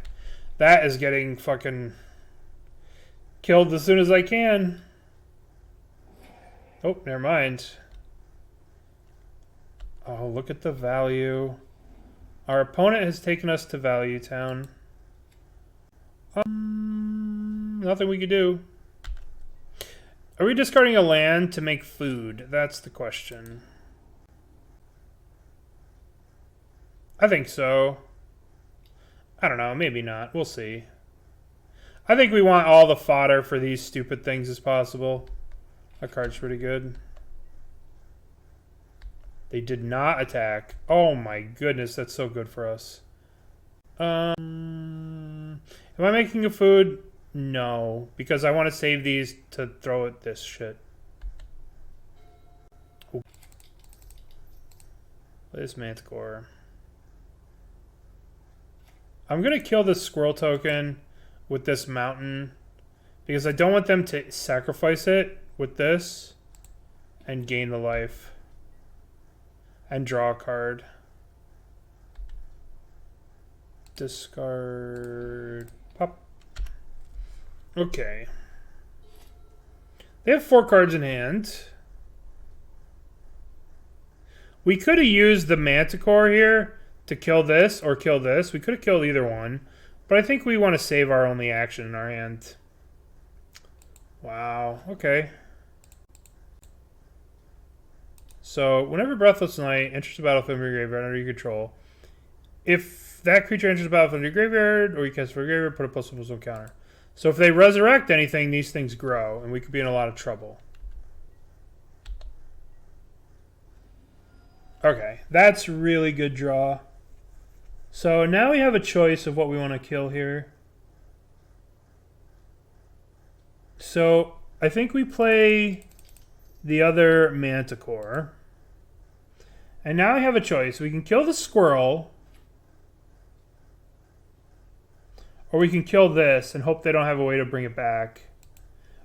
That is getting fucking killed as soon as I can. Oh, never mind. Oh, look at the value. Our opponent has taken us to Value Town. Nothing we could do. Are we discarding a land to make food? That's the question. I think so. I don't know. Maybe not. We'll see. I think we want all the fodder for these stupid things as possible. That card's pretty good. They did not attack. Oh my goodness, that's so good for us. Am I making a food? No, because I want to save these to throw at this shit. Ooh. This Manticore. I'm going to kill this squirrel token with this mountain because I don't want them to sacrifice it with this and gain the life and draw a card. Discard. Pop. Okay. They have 4 cards in hand. We could have used the Manticore here to kill this or kill this. We could have killed either one. But I think we want to save our only action in our hand. Wow. Okay. So, whenever Breathless Night enters the battlefield from your graveyard under your control, if that creature enters the battlefield from your graveyard or you cast it from your graveyard, put a +1/+1 counter. So if they resurrect anything, these things grow, and we could be in a lot of trouble. Okay, that's really good draw. So now we have a choice of what we want to kill here. So I think we play the other Manticore. And now we have a choice. We can kill the squirrel. Or we can kill this and hope they don't have a way to bring it back.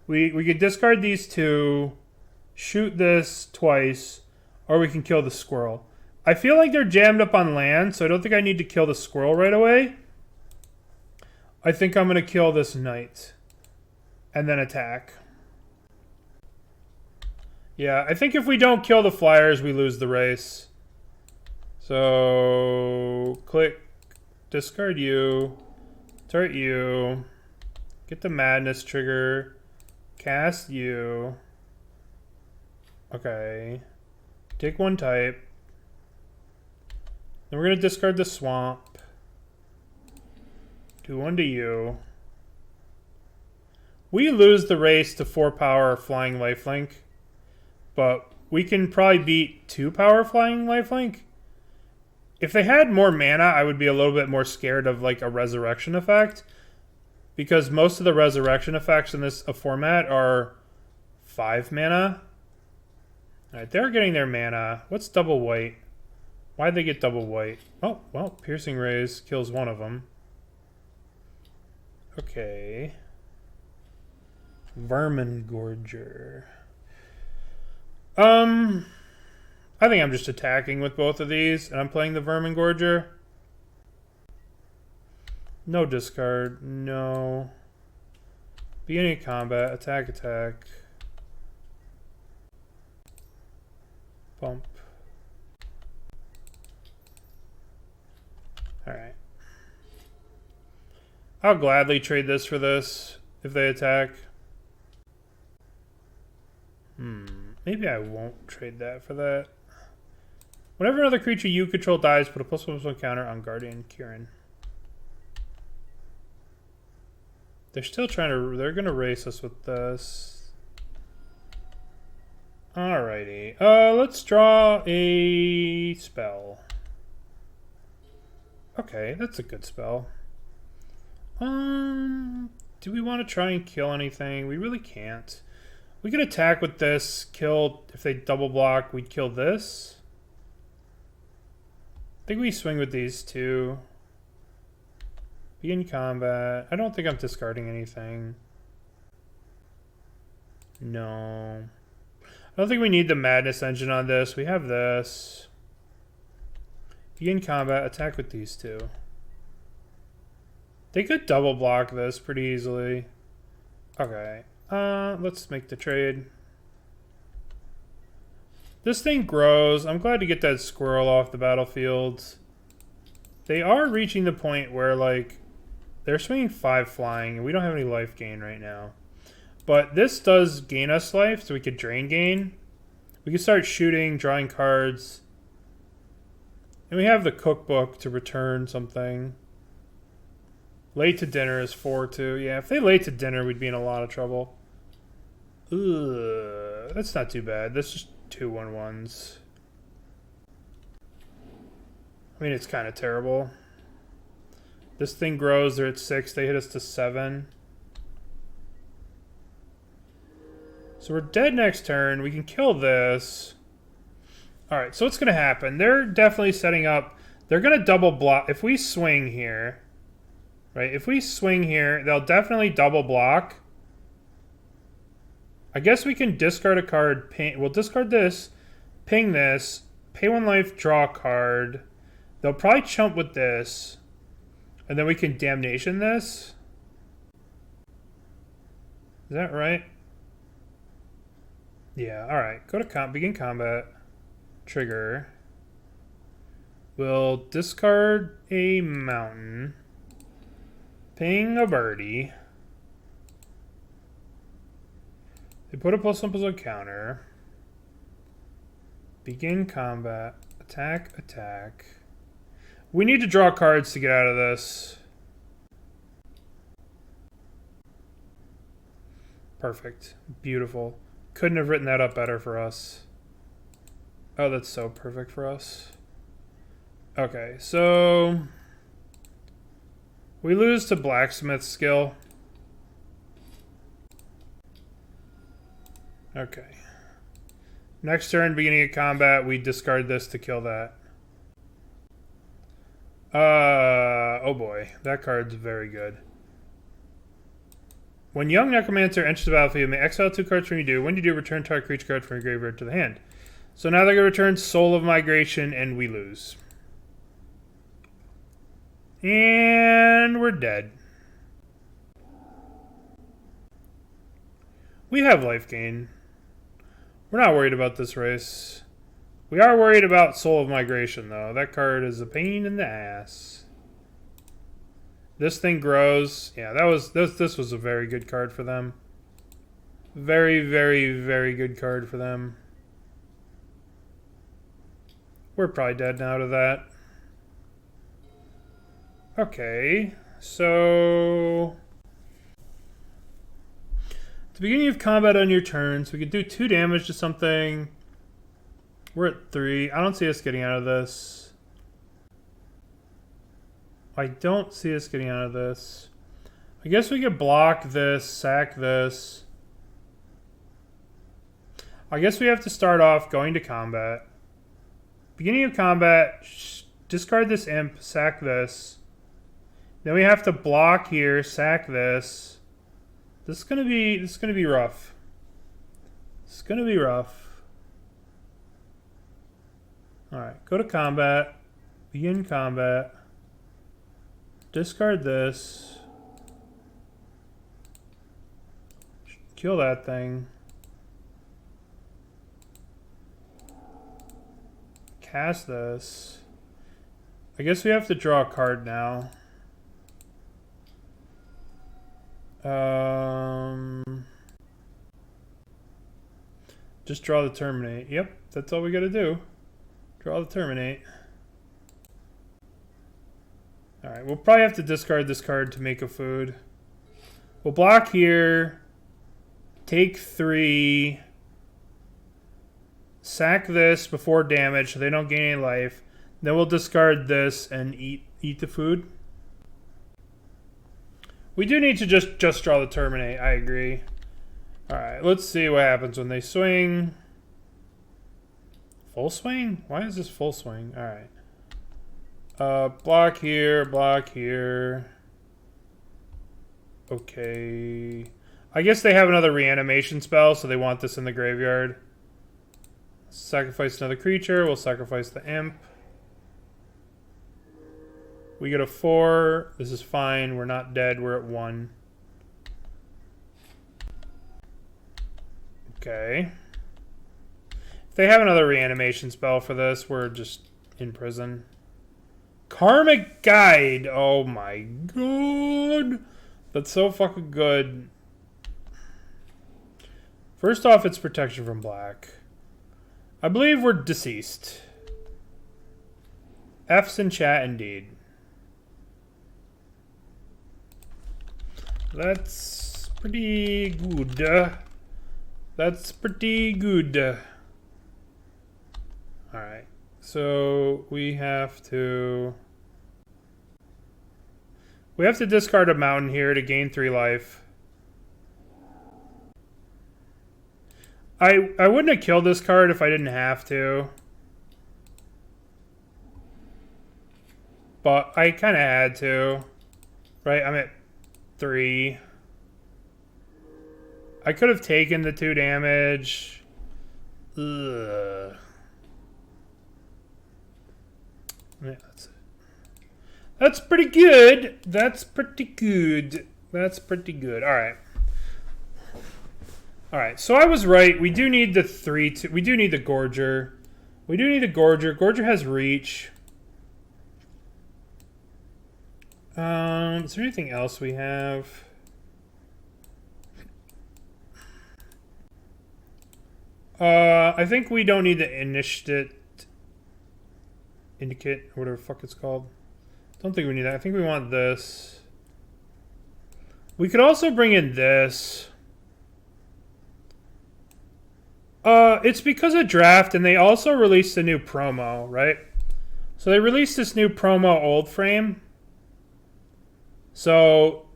We could discard these 2, shoot this twice, or we can kill the squirrel. I feel like they're jammed up on land, so I don't think I need to kill the squirrel right away. I think I'm going to kill this knight and then attack. Yeah, I think if we don't kill the flyers, we lose the race. So, click, discard you. Start you, get the madness trigger, cast you. Okay, take 1 type. Then we're gonna discard the swamp. Do 1 to you. We lose the race to 4 power flying lifelink, but we can probably beat 2 power flying lifelink. If they had more mana, I would be a little bit more scared of like a resurrection effect, because most of the resurrection effects in this format are 5 mana. All right, they're getting their mana. What's double white? Why'd they get double white? Oh, well, Piercing Rays kills one of them. Okay. Vermin Gorger. I think I'm just attacking with both of these, and I'm playing the Vermin Gorger. No discard. No. Beginning of combat. Attack, attack. Bump. Alright. I'll gladly trade this for this if they attack. Maybe I won't trade that for that. Whenever another creature you control dies, put a +1/+1 counter on Guardian Kieran. They're still trying to... They're going to race us with this. Alrighty. Let's draw a spell. Okay, that's a good spell. Do we want to try and kill anything? We really can't. We could attack with this, kill... If they double block, we'd kill this. I think we swing with these two. Begin combat. I don't think I'm discarding anything. No. I don't think we need the Madness Engine on this. We have this. Begin combat. Attack with these two. They could double block this pretty easily. Okay. Let's make the trade. This thing grows. I'm glad to get that squirrel off the battlefield. They are reaching the point where, like, they're swinging 5 flying, and we don't have any life gain right now. But this does gain us life, so we could drain gain. We can start shooting, drawing cards. And we have the cookbook to return something. Late to dinner is 4-2. Yeah, if they late to dinner, we'd be in a lot of trouble. Ugh, that's not too bad. That's just 2 1/1s. I mean, it's kind of terrible. This thing grows. They're at 6. They hit us to 7. So we're dead next turn. We can kill this. Alright, so what's going to happen? They're definitely setting up... They're going to double block. If we swing here... Right, if we swing here, they'll definitely double block. I guess we can discard a card. We'll discard this. Ping this. Pay 1 life, draw a card. They'll probably chump with this. And then we can damnation this. Is that right? Yeah, alright. Go to begin combat. Trigger. We'll discard a mountain. Ping a birdie. They put a +1/+1 counter. Begin combat. Attack, attack. We need to draw cards to get out of this. Perfect. Beautiful. Couldn't have written that up better for us. Oh, that's so perfect for us. Okay, so... We lose to Blacksmith skill. Okay. Next turn, beginning of combat, we discard this to kill that. Oh boy. That card's very good. When Young Necromancer enters the battlefield, you may exile 2 cards from your do. When you do, return target creature card from your graveyard to the hand. So now they're going to return Soul of Migration, and we lose. And we're dead. We have life gain. We're not worried about this race. We are worried about Soul of Migration, though. That card is a pain in the ass. This thing grows. Yeah, this was a very good card for them. Very, very, very good card for them. We're probably dead now to that. Okay, so... At the beginning of combat on your turn, so we could do 2 damage to something. We're at 3. I don't see us getting out of this. I don't see us getting out of this. I guess we could block this, sack this. I guess we have to start off going to combat. Beginning of combat, discard this imp, sack this. Then we have to block here, sack this. This is gonna be rough. It's gonna be rough. Alright, go to combat. Begin combat. Discard this. Kill that thing. Cast this. I guess we have to draw a card now. Just draw the terminate. Yep, that's all we gotta do. Draw the terminate. Alright, we'll probably have to discard this card to make a food. We'll block here. Take 3. Sack this before damage so they don't gain any life. Then we'll discard this and eat the food. We do need to just draw the terminate. I agree. Alright, let's see what happens when they swing. Full swing? Why is this full swing? Alright. Block here, block here. Okay. I guess they have another reanimation spell, so they want this in the graveyard. Sacrifice another creature. We'll sacrifice the imp. We get a 4. This is fine. We're not dead. We're at 1. Okay. If they have another reanimation spell for this, we're just in prison. Karmic Guide. Oh my god. That's so fucking good. First off, it's protection from black. I believe we're deceased. F's in chat indeed. That's pretty good. That's pretty good. Alright. So we have to discard a mountain here to gain 3 life. I wouldn't have killed this card if I didn't have to. But I kind of had to. Right? I'm at 3. I could have taken the 2 damage. Ugh. Yeah, that's it. That's pretty good. That's pretty good. That's pretty good. All right. All right. So I was right. We do need the 3. We do need the Gorger. We do need the Gorger. Gorger has reach. Is there anything else we have? I think we don't need the indicate, or whatever the fuck it's called. Don't think we need that. I think we want this. We could also bring in this. It's because of draft, and they also released a new promo, right? So they released this new promo old frame. So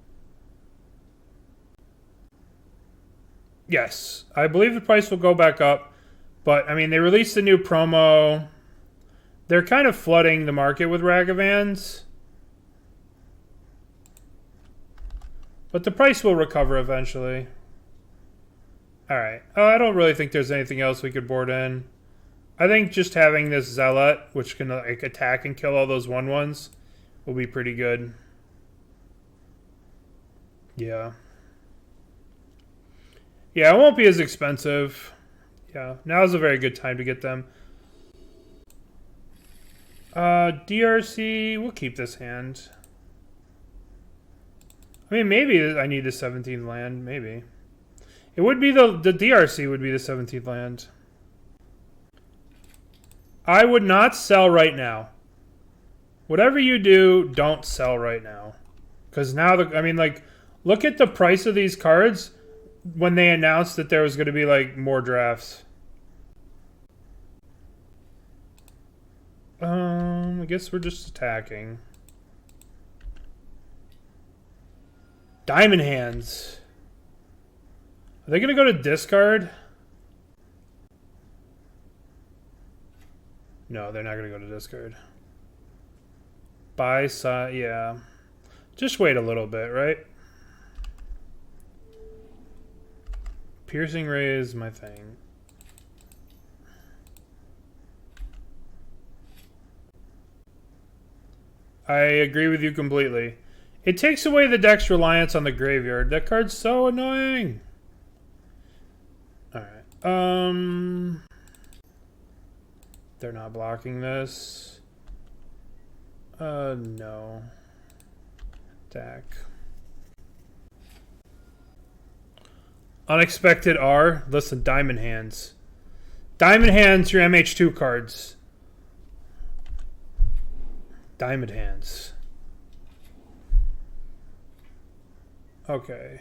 yes, I believe the price will go back up. But I mean, they released a new promo. They're kind of flooding the market with Ragavans. But the price will recover eventually. Alright. I don't really think there's anything else we could board in. I think just having this Zealot, which can like attack and kill all those 1/1s, will be pretty good. Yeah. Yeah, it won't be as expensive. Yeah, now's a very good time to get them. DRC, we'll keep this hand. I mean, maybe I need the 17th land. Maybe. It would be the DRC would be the 17th land. I would not sell right now. Whatever you do, don't sell right now. Because now, I mean, like, look at the price of these cards when they announced that there was going to be, like, more drafts. I guess we're just attacking. Diamond Hands. Are they going to go to discard? No, they're not going to go to discard. Buy side, yeah. Just wait a little bit, right? Piercing Ray is my thing. I agree with you completely. It takes away the deck's reliance on the graveyard. That card's so annoying. Alright. They're not blocking this. No. Attack. Unexpected R. Listen, Diamond Hands. Diamond Hands, your MH2 cards. Diamond Hands. Okay.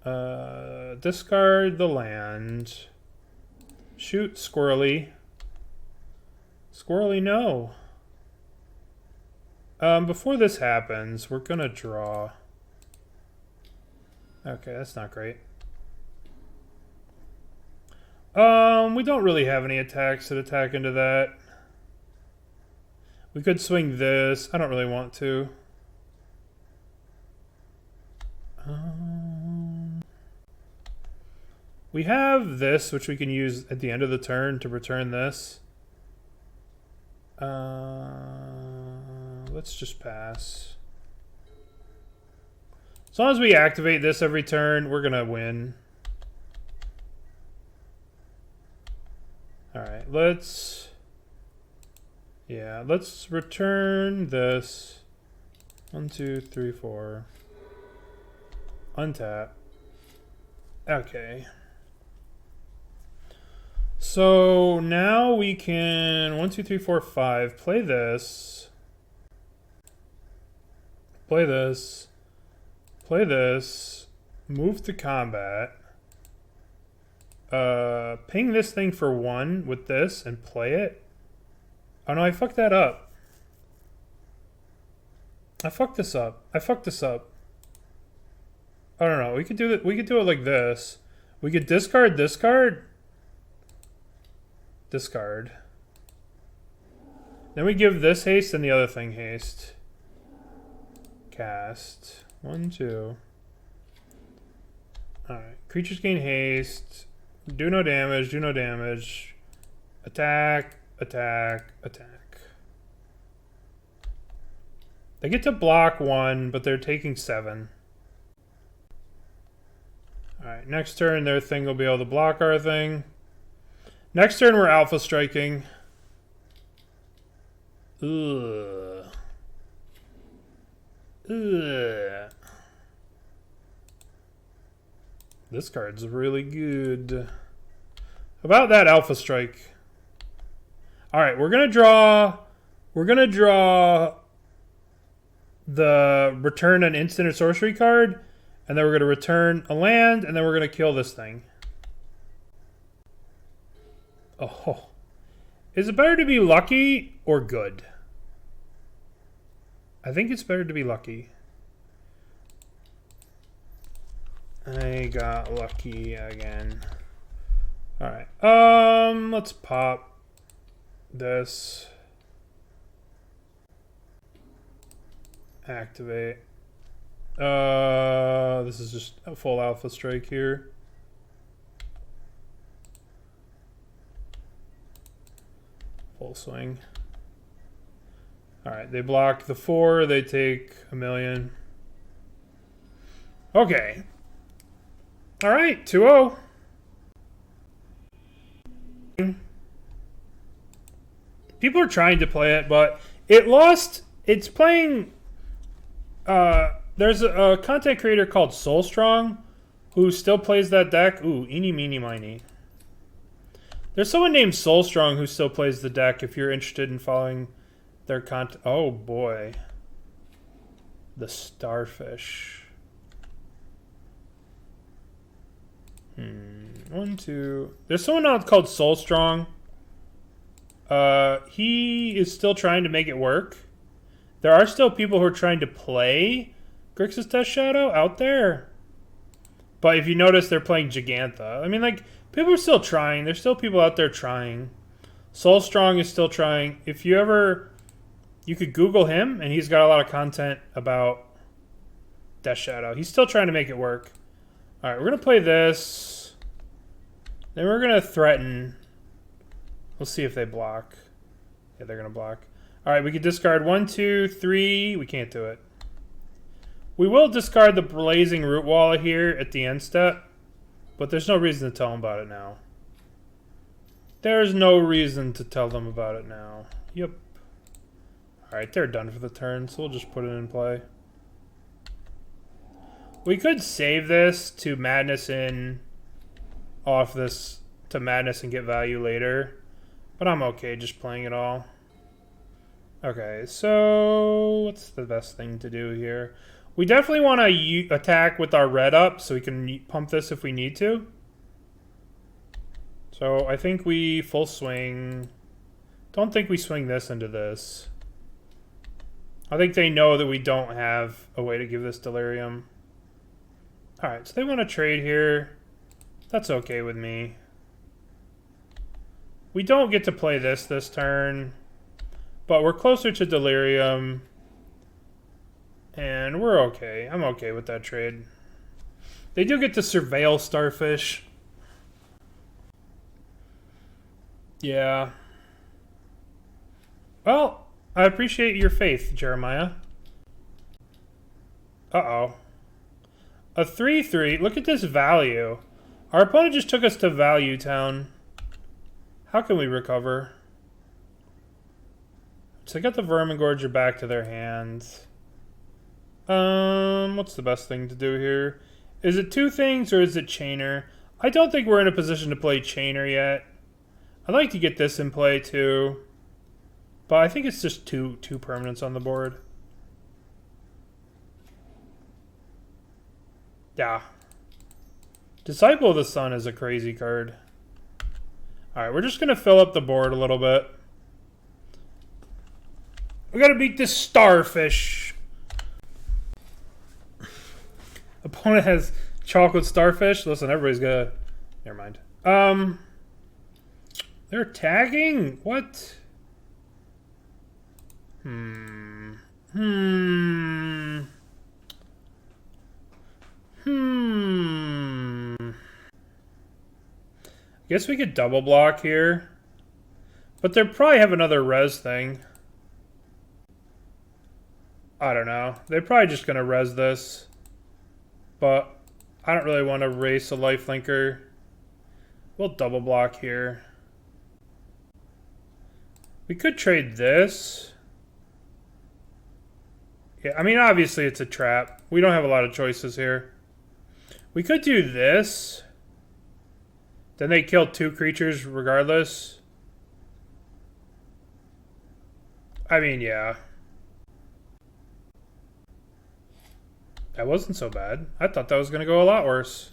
Discard the land. Shoot, Squirrely. Squirrely, no. Before this happens, we're gonna draw. Okay, that's not great. We don't really have any attacks that attack into that. We could swing this. I don't really want to. We have this, which we can use at the end of the turn to return this. Let's just pass. As long as we activate this every turn, we're gonna win. Alright, let's return this. 1, 2, 3, 4. Untap. Okay. So now we can 1, 2, 3, 4, 5 play this. Play this. Play this. Move to combat. Ping this thing for 1 with this and play it. Oh no, I fucked that up. I fucked this up. I don't know. We could do it. We could do it like this. We could discard this card. Discard. Then we give this haste and the other thing haste. Cast. 1, 2. Alright. Creatures gain haste. Do no damage. Do no damage. Attack. Attack. Attack. They get to block 1, but they're taking 7. Alright, next turn their thing will be able to block our thing. Next turn we're alpha striking. Ugh. Ugh. This card's really good. About that alpha strike. Alright, we're gonna draw the return an instant or sorcery card, and then we're gonna return a land, and then we're gonna kill this thing. Oh. Is it better to be lucky or good? I think it's better to be lucky. I got lucky again. Alright. Let's pop this. Activate. This is just a full alpha strike here. Full swing. Alright, they block the 4, they take 1,000,000. Okay. Alright, 2-0. People are trying to play it, but it lost. It's playing. There's a content creator called Soulstrong who still plays that deck. Ooh, eeny, meeny, miny. There's someone named Soulstrong who still plays the deck if you're interested in following their content. Oh boy. The starfish. 1, 2. There's someone else called Soulstrong. He is still trying to make it work. There are still people who are trying to play Grixis Death Shadow out there. But if you notice, they're playing Gigantha. I mean, like, people are still trying. There's still people out there trying. Soulstrong is still trying. If you ever... You could Google him, and he's got a lot of content about Death Shadow. He's still trying to make it work. Alright, we're going to play this. Then we're going to threaten. We'll see if they block. Yeah, they're going to block. Alright, we could discard 1, 2, 3. We can't do it. We will discard the Blazing Root Wall here at the end step. But there's no reason to tell them about it now. There's no reason to tell them about it now. Yep. Alright, they're done for the turn, so we'll just put it in play. We could save this to Madness in off this to Madness and get value later. But I'm okay just playing it all. Okay, so what's the best thing to do here? We definitely want to attack with our red up so we can pump this if we need to. So I think we full swing. Don't think we swing this into this. I think they know that we don't have a way to give this delirium. Alright, so they want to trade here. That's okay with me. We don't get to play this turn, but we're closer to delirium, and we're okay. I'm okay with that trade. They do get to surveil Starfish. Yeah. Well, I appreciate your faith, Jeremiah. Uh-oh. A 3/3. Look at this value. Our opponent just took us to Value Town. How can we recover? So they got the Vermingorger back to their hands. What's the best thing to do here? Is it two things or is it Chainer? I don't think we're in a position to play Chainer yet. I'd like to get this in play too. But I think it's just two permanents on the board. Yeah. Disciple of the Sun is a crazy card. Alright, we're just going to fill up the board a little bit. We got to beat this Starfish. Opponent has chocolate Starfish. Listen, everybody's got to... Never mind. They're tagging? What? Guess we could double block here. But they'll probably have another res thing. I don't know. They're probably just going to res this. But I don't really want to race a lifelinker. We'll double block here. We could trade this. Yeah, I mean, obviously it's a trap. We don't have a lot of choices here. We could do this. Then they kill two creatures regardless. I mean, yeah. That wasn't so bad. I thought that was going to go a lot worse.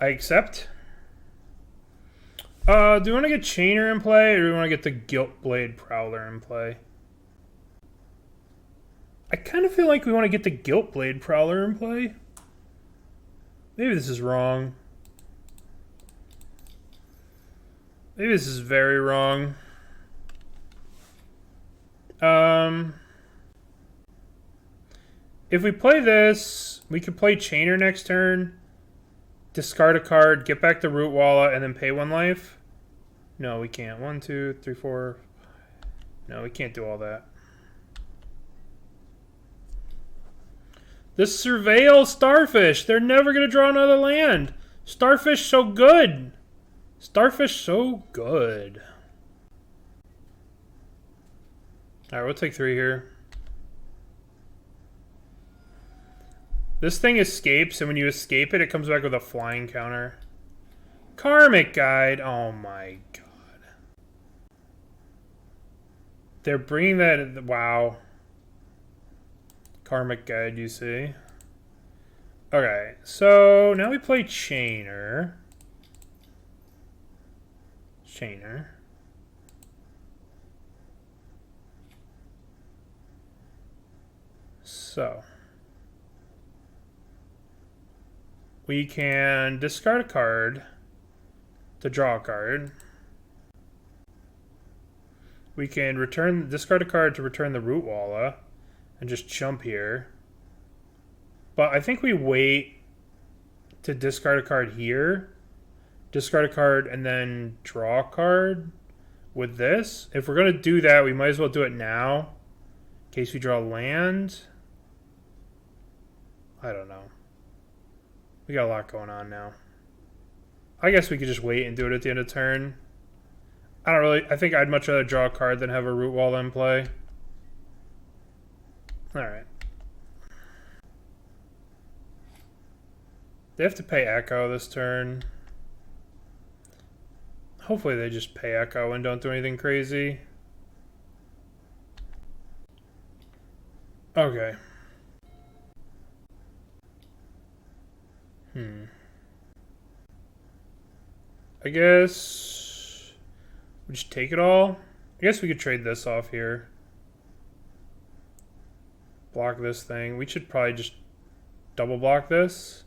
I accept. Do we want to get Chainer in play, or do we want to get the Guiltblade Prowler in play? I kind of feel like we want to get the Guiltblade Prowler in play. Maybe this is wrong. Maybe this is very wrong. If we play this, we could play Chainer next turn, discard a card, get back the Root Walla, and then pay 1 life. No, we can't. 1, 2, 3, 4. No, we can't do all that. This Surveil Starfish. They're never going to draw another land. Starfish so good. Starfish so good. Alright, we'll take 3 here. This thing escapes, and when you escape it, it comes back with a flying counter. Karmic Guide. Oh my god. They're bringing that in. Wow. Karmic Guide, you see. Okay, so now we play Chainer. Chainer. So we can discard a card to draw a card. We can discard a card to return the Root Walla and just jump here. But I think we wait to discard a card here, discard a card, and then draw a card with this. If we're going to do that, we might as well do it now in case we draw land. I don't know. We got a lot going on now. I guess we could just wait and do it at the end of turn. I think I'd much rather draw a card than have a Root Wall in play. Alright. They have to pay Echo this turn. Hopefully they just pay Echo and don't do anything crazy. Okay. I guess we just take it all. I guess we could trade this off here. Block this thing. We should probably just double block this.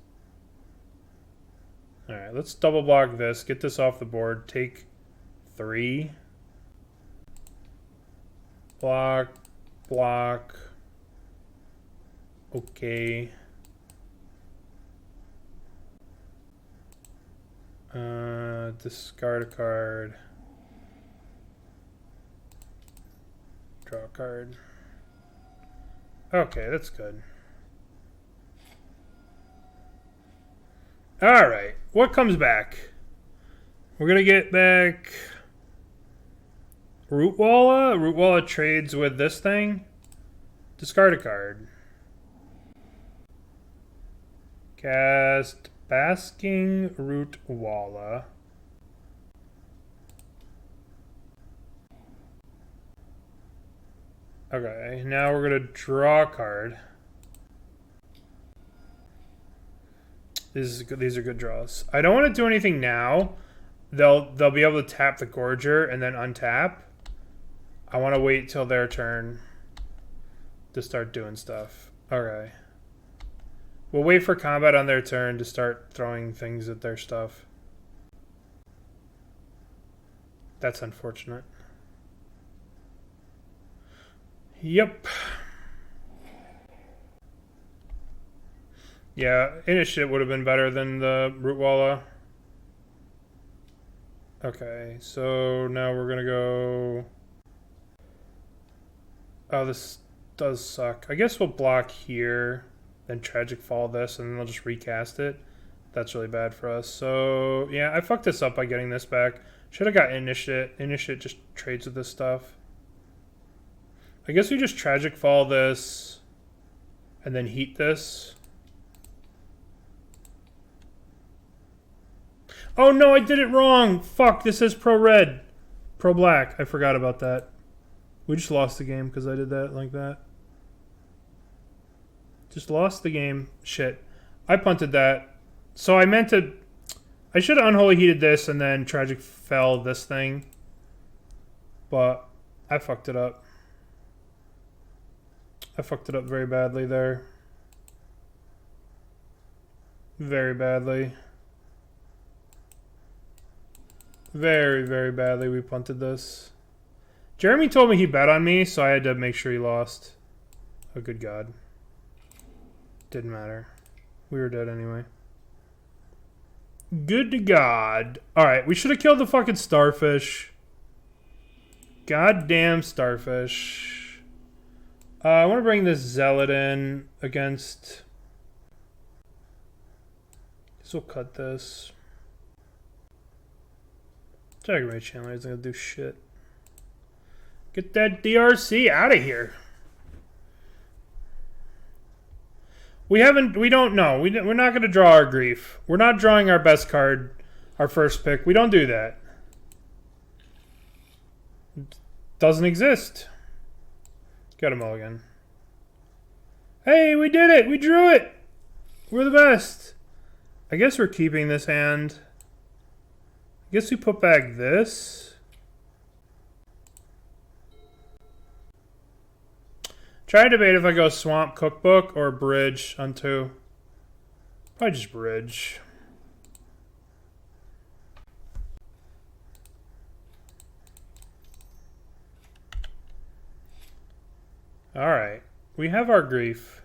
Alright, let's double block this. Get this off the board. Take 3. Block. Block. Okay. Discard a card. Draw a card. Okay, that's good. Alright, what comes back? We're gonna get back Rootwalla. Rootwalla trades with this thing. Discard a card. Cast Basking Rootwalla. Okay, now we're gonna draw a card. These are good draws. I don't want to do anything now. They'll be able to tap the Gorger and then untap. I want to wait till their turn to start doing stuff. Okay. We'll wait for combat on their turn to start throwing things at their stuff. That's unfortunate. Yep. Yeah, Initiate would have been better than the Rootwalla. Okay, so now we're gonna go... Oh, this does suck. I guess we'll block here, then Tragic Fall this, and then they'll just recast it. That's really bad for us. So, yeah, I fucked this up by getting this back. Should have got Initiate. Initiate just trades with this stuff. I guess we just Tragic Fall this, and then Heat this. Oh no, I did it wrong! Fuck, this says Pro Red. Pro Black. I forgot about that. We just lost the game because I did that like that. Just lost the game. Shit. I punted that. So I meant to... I should have Unholy Heated this and then Tragic Fell this thing. But I fucked it up. I fucked it up very badly there. Very badly. Very, very badly we punted this. Jeremy told me he bet on me, so I had to make sure he lost. Oh, good God. Didn't matter. We were dead anyway. Good to God. Alright, we should have killed the fucking Starfish. Goddamn Starfish. I want to bring this Zealot in against... Guess we'll cut this. Dragon Chandler isn't gonna do shit. Get that DRC out of here. We don't know. We're not gonna draw our grief. We're not drawing our best card, our first pick. We don't do that. Doesn't exist. Got a mulligan. Hey, we did it! We drew it! We're the best. I guess we're keeping this hand. I guess we put back this. Try to debate if I go Swamp Cookbook or Bridge on 2. Probably just Bridge. Alright. We have our grief.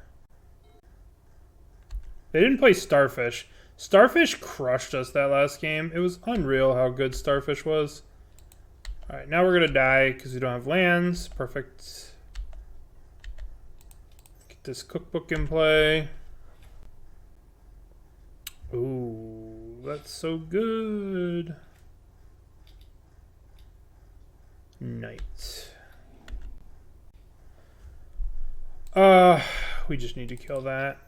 They didn't play Starfish. Starfish crushed us that last game. It was unreal how good Starfish was. Alright, now we're going to die because we don't have lands. Perfect. Get this cookbook in play. Ooh, that's so good. Knight. We just need to kill that.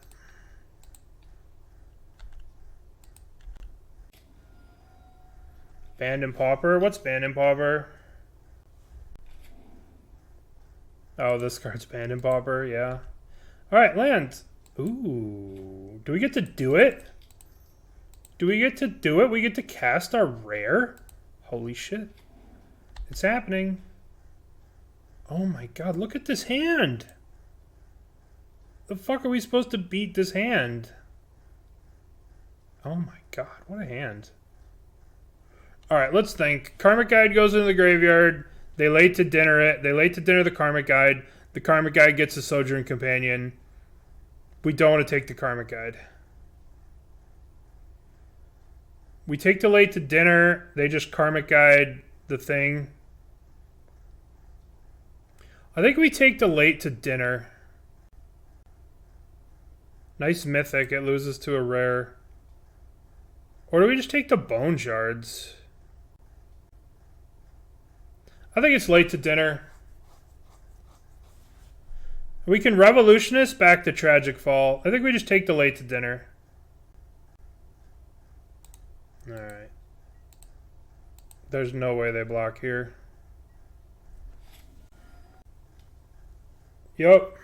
Band and Pauper. What's Band and Pauper? Oh, this card's Band and Pauper, yeah. Alright, land. Ooh. Do we get to do it? Do we get to do it? We get to cast our rare? Holy shit. It's happening. Oh my god, look at this hand. The fuck are we supposed to beat this hand? Oh my god, what a hand. Alright, let's think. Karmic Guide goes into the graveyard. They late to dinner it. They late to dinner the Karmic Guide. The Karmic Guide gets a Sojourn Companion. We don't want to take the Karmic Guide. We take the late to dinner. They just Karmic Guide the thing. I think we take the late to dinner. Nice mythic. It loses to a rare. Or do we just take the bone shards? I think it's late to dinner. We can Revolutionist back to Tragic Fall. I think we just take the late to dinner. Alright. There's no way they block here. Yup.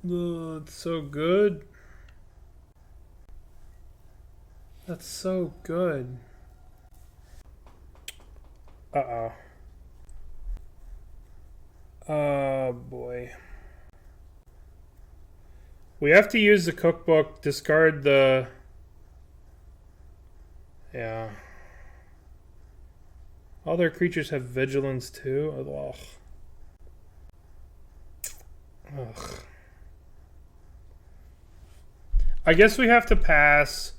Oh, it's so good. That's so good. Uh-oh. Oh, boy. We have to use the cookbook, discard the... Yeah. All their creatures have vigilance, too. Ugh. Ugh. I guess we have to pass,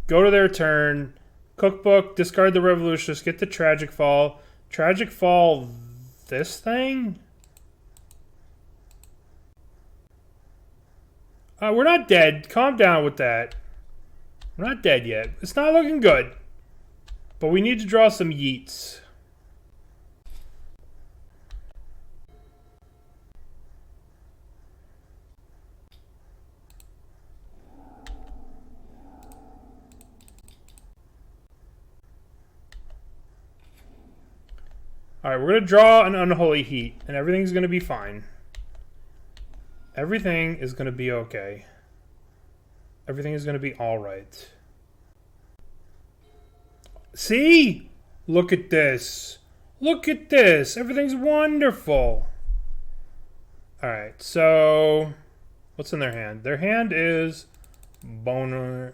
go to their turn, cookbook, discard the Revolutionist, get the Tragic Fall. Tragic Fall this thing? We're not dead. Calm down with that. We're not dead yet. It's not looking good. But we need to draw some yeets. Alright, we're going to draw an Unholy Heat, and everything's going to be fine. Everything is going to be okay. Everything is going to be alright. See? Look at this. Look at this. Everything's wonderful. Alright, so... what's in their hand? Their hand is boner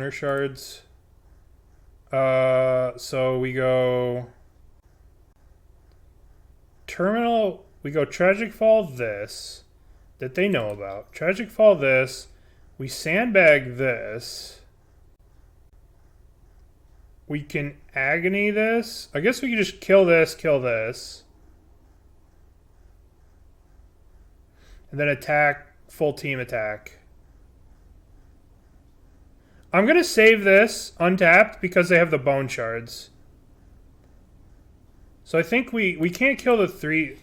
shards. So we go... Terminal, we go Tragic Fall this, that they know about. Tragic Fall this, we sandbag this. We can Agony this. I guess we can just kill this. And then attack, full team attack. I'm going to save this untapped because they have the bone shards. So I think we can't kill the 3.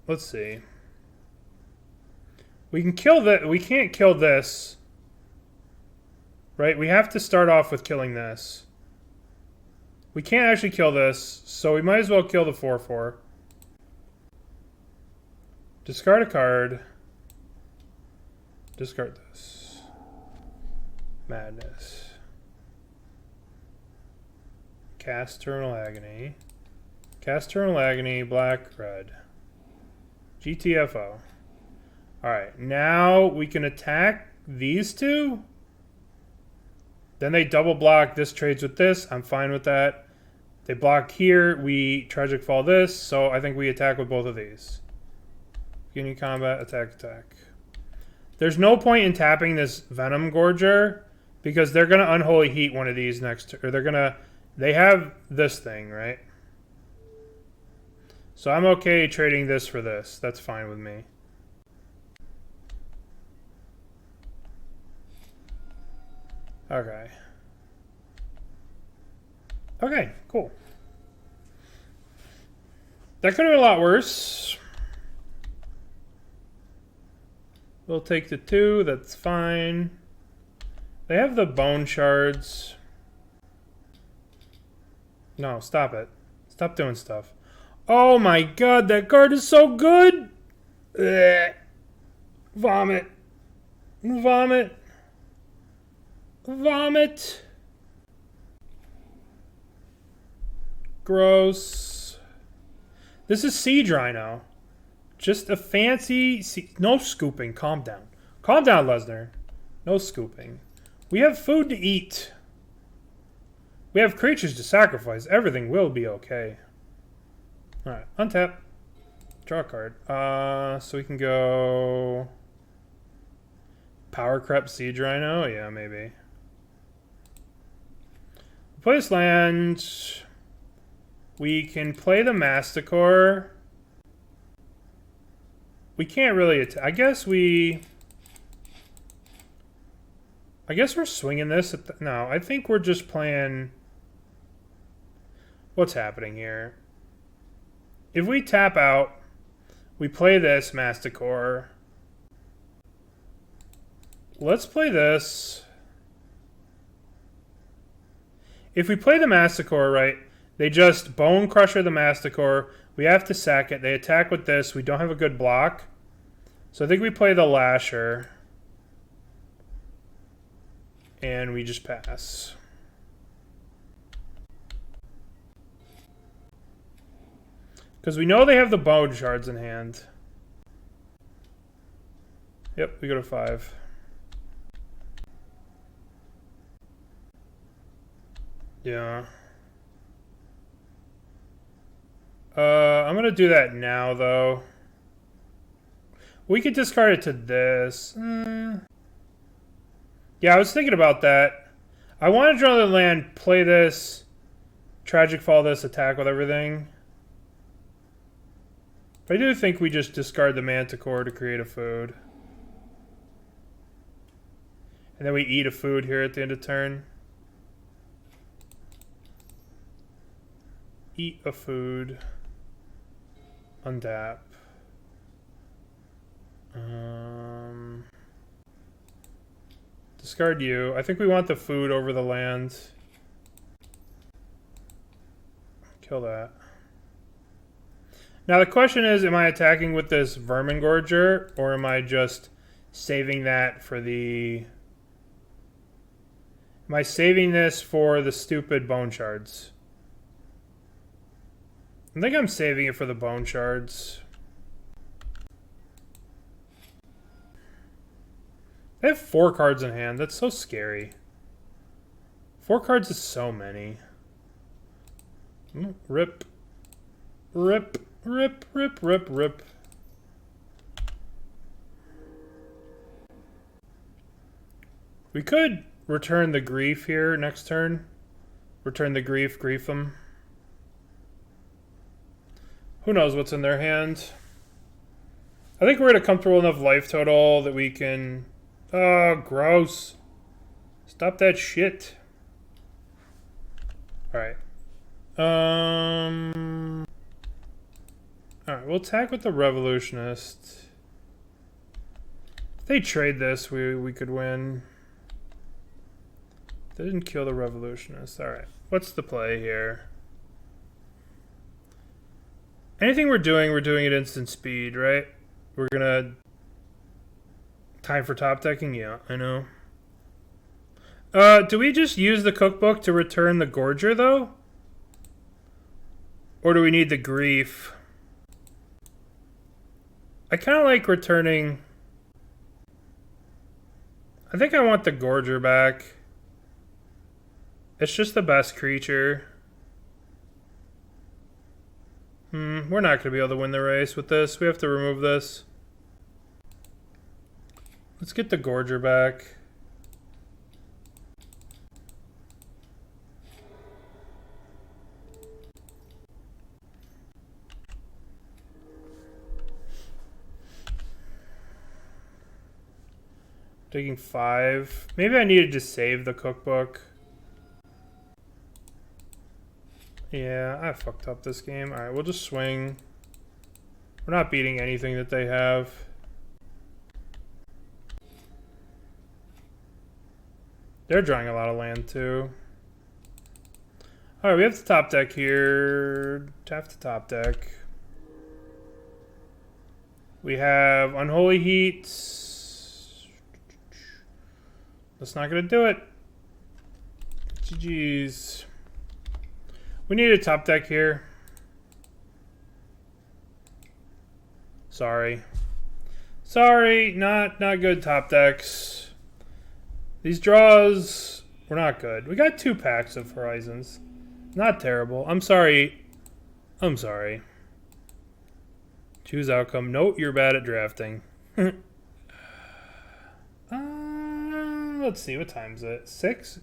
Let's see. We can kill that. We can't kill this. Right? We have to start off with killing this. We can't actually kill this, so we might as well kill the 4/4. Discard a card. Discard this. Madness. Cast Terminal Agony. Cast Terminal Agony, black, red. GTFO. Alright, now we can attack these two. Then they double block. This trades with this. I'm fine with that. They block here. We Tragic Fall this. So I think we attack with both of these. Beginning combat, attack. There's no point in tapping this Venom Gorger because they're going to Unholy Heat one of these next. Or they're going to... They have this thing, right? So I'm okay trading this for this. That's fine with me. Okay. Okay, cool. That could have been a lot worse. We'll take the 2. That's fine. They have the bone shards. No, stop it. Stop doing stuff. Oh my god, that card is so good! Ugh. Vomit. Vomit. Vomit. Gross. This is Siege Rhino. Just a fancy... No scooping. Calm down. Calm down, Lesnar. No scooping. We have food to eat. We have creatures to sacrifice. Everything will be okay. Alright, untap. Draw a card. So we can go... Power Crept Siege Rhino? Yeah, maybe. Play this land. We can play the Masticore. We can't really attack. I guess we're swinging this. No, I think we're just playing... What's happening here? If we tap out, we play this Masticore. Let's play this. If we play the Masticore, right, they just Bone Crusher the Masticore. We have to sack it. They attack with this. We don't have a good block. So I think we play the Lasher. And we just pass. Because we know they have the Bone Shards in hand. Yep, we go to 5. Yeah. I'm going to do that now, though. We could discard it to this. Yeah, I was thinking about that. I want to draw the land, play this, Tragic Fall this, attack with everything. But I do think we just discard the Manticore to create a food. And then we eat a food here at the end of turn. Eat a food. Untap. Discard you. I think we want the food over the land. Kill that. Now the question is, am I attacking with this Vermin Gorger, or am I just saving that for the... Am I saving this for the stupid Bone Shards? I think I'm saving it for the Bone Shards. They have 4 cards in hand. That's so scary. 4 cards is so many. Rip. Rip. Rip, rip, rip, rip. We could return the Grief here next turn. Return the Grief, grief them. Who knows what's in their hand? I think we're at a comfortable enough life total that we can... Oh, gross. Stop that shit. Alright. Alright, we'll attack with the Revolutionist. If they trade this, we could win. They didn't kill the Revolutionist. Alright, what's the play here? Anything we're doing at instant speed, right? We're gonna... Time for top decking? Yeah, I know. Do we just use the cookbook to return the Gorger, though? Or do we need the Grief? I kind of like returning... I think I want the Gorger back. It's just the best creature. We're not going to be able to win the race with this. We have to remove this. Let's get the Gorger back. Taking 5. Maybe I needed to save the cookbook. Yeah, I fucked up this game. Alright, we'll just swing. We're not beating anything that they have. They're drawing a lot of land too. Alright, we have the top deck here. Tap the top deck. We have Unholy Heat. That's not going to do it. GG's. We need a top deck here. Sorry. Sorry, not good top decks. These draws were not good. We got 2 packs of Horizons. Not terrible. I'm sorry. I'm sorry. Choose outcome. Note you're bad at drafting. Let's see. What time is it? 6?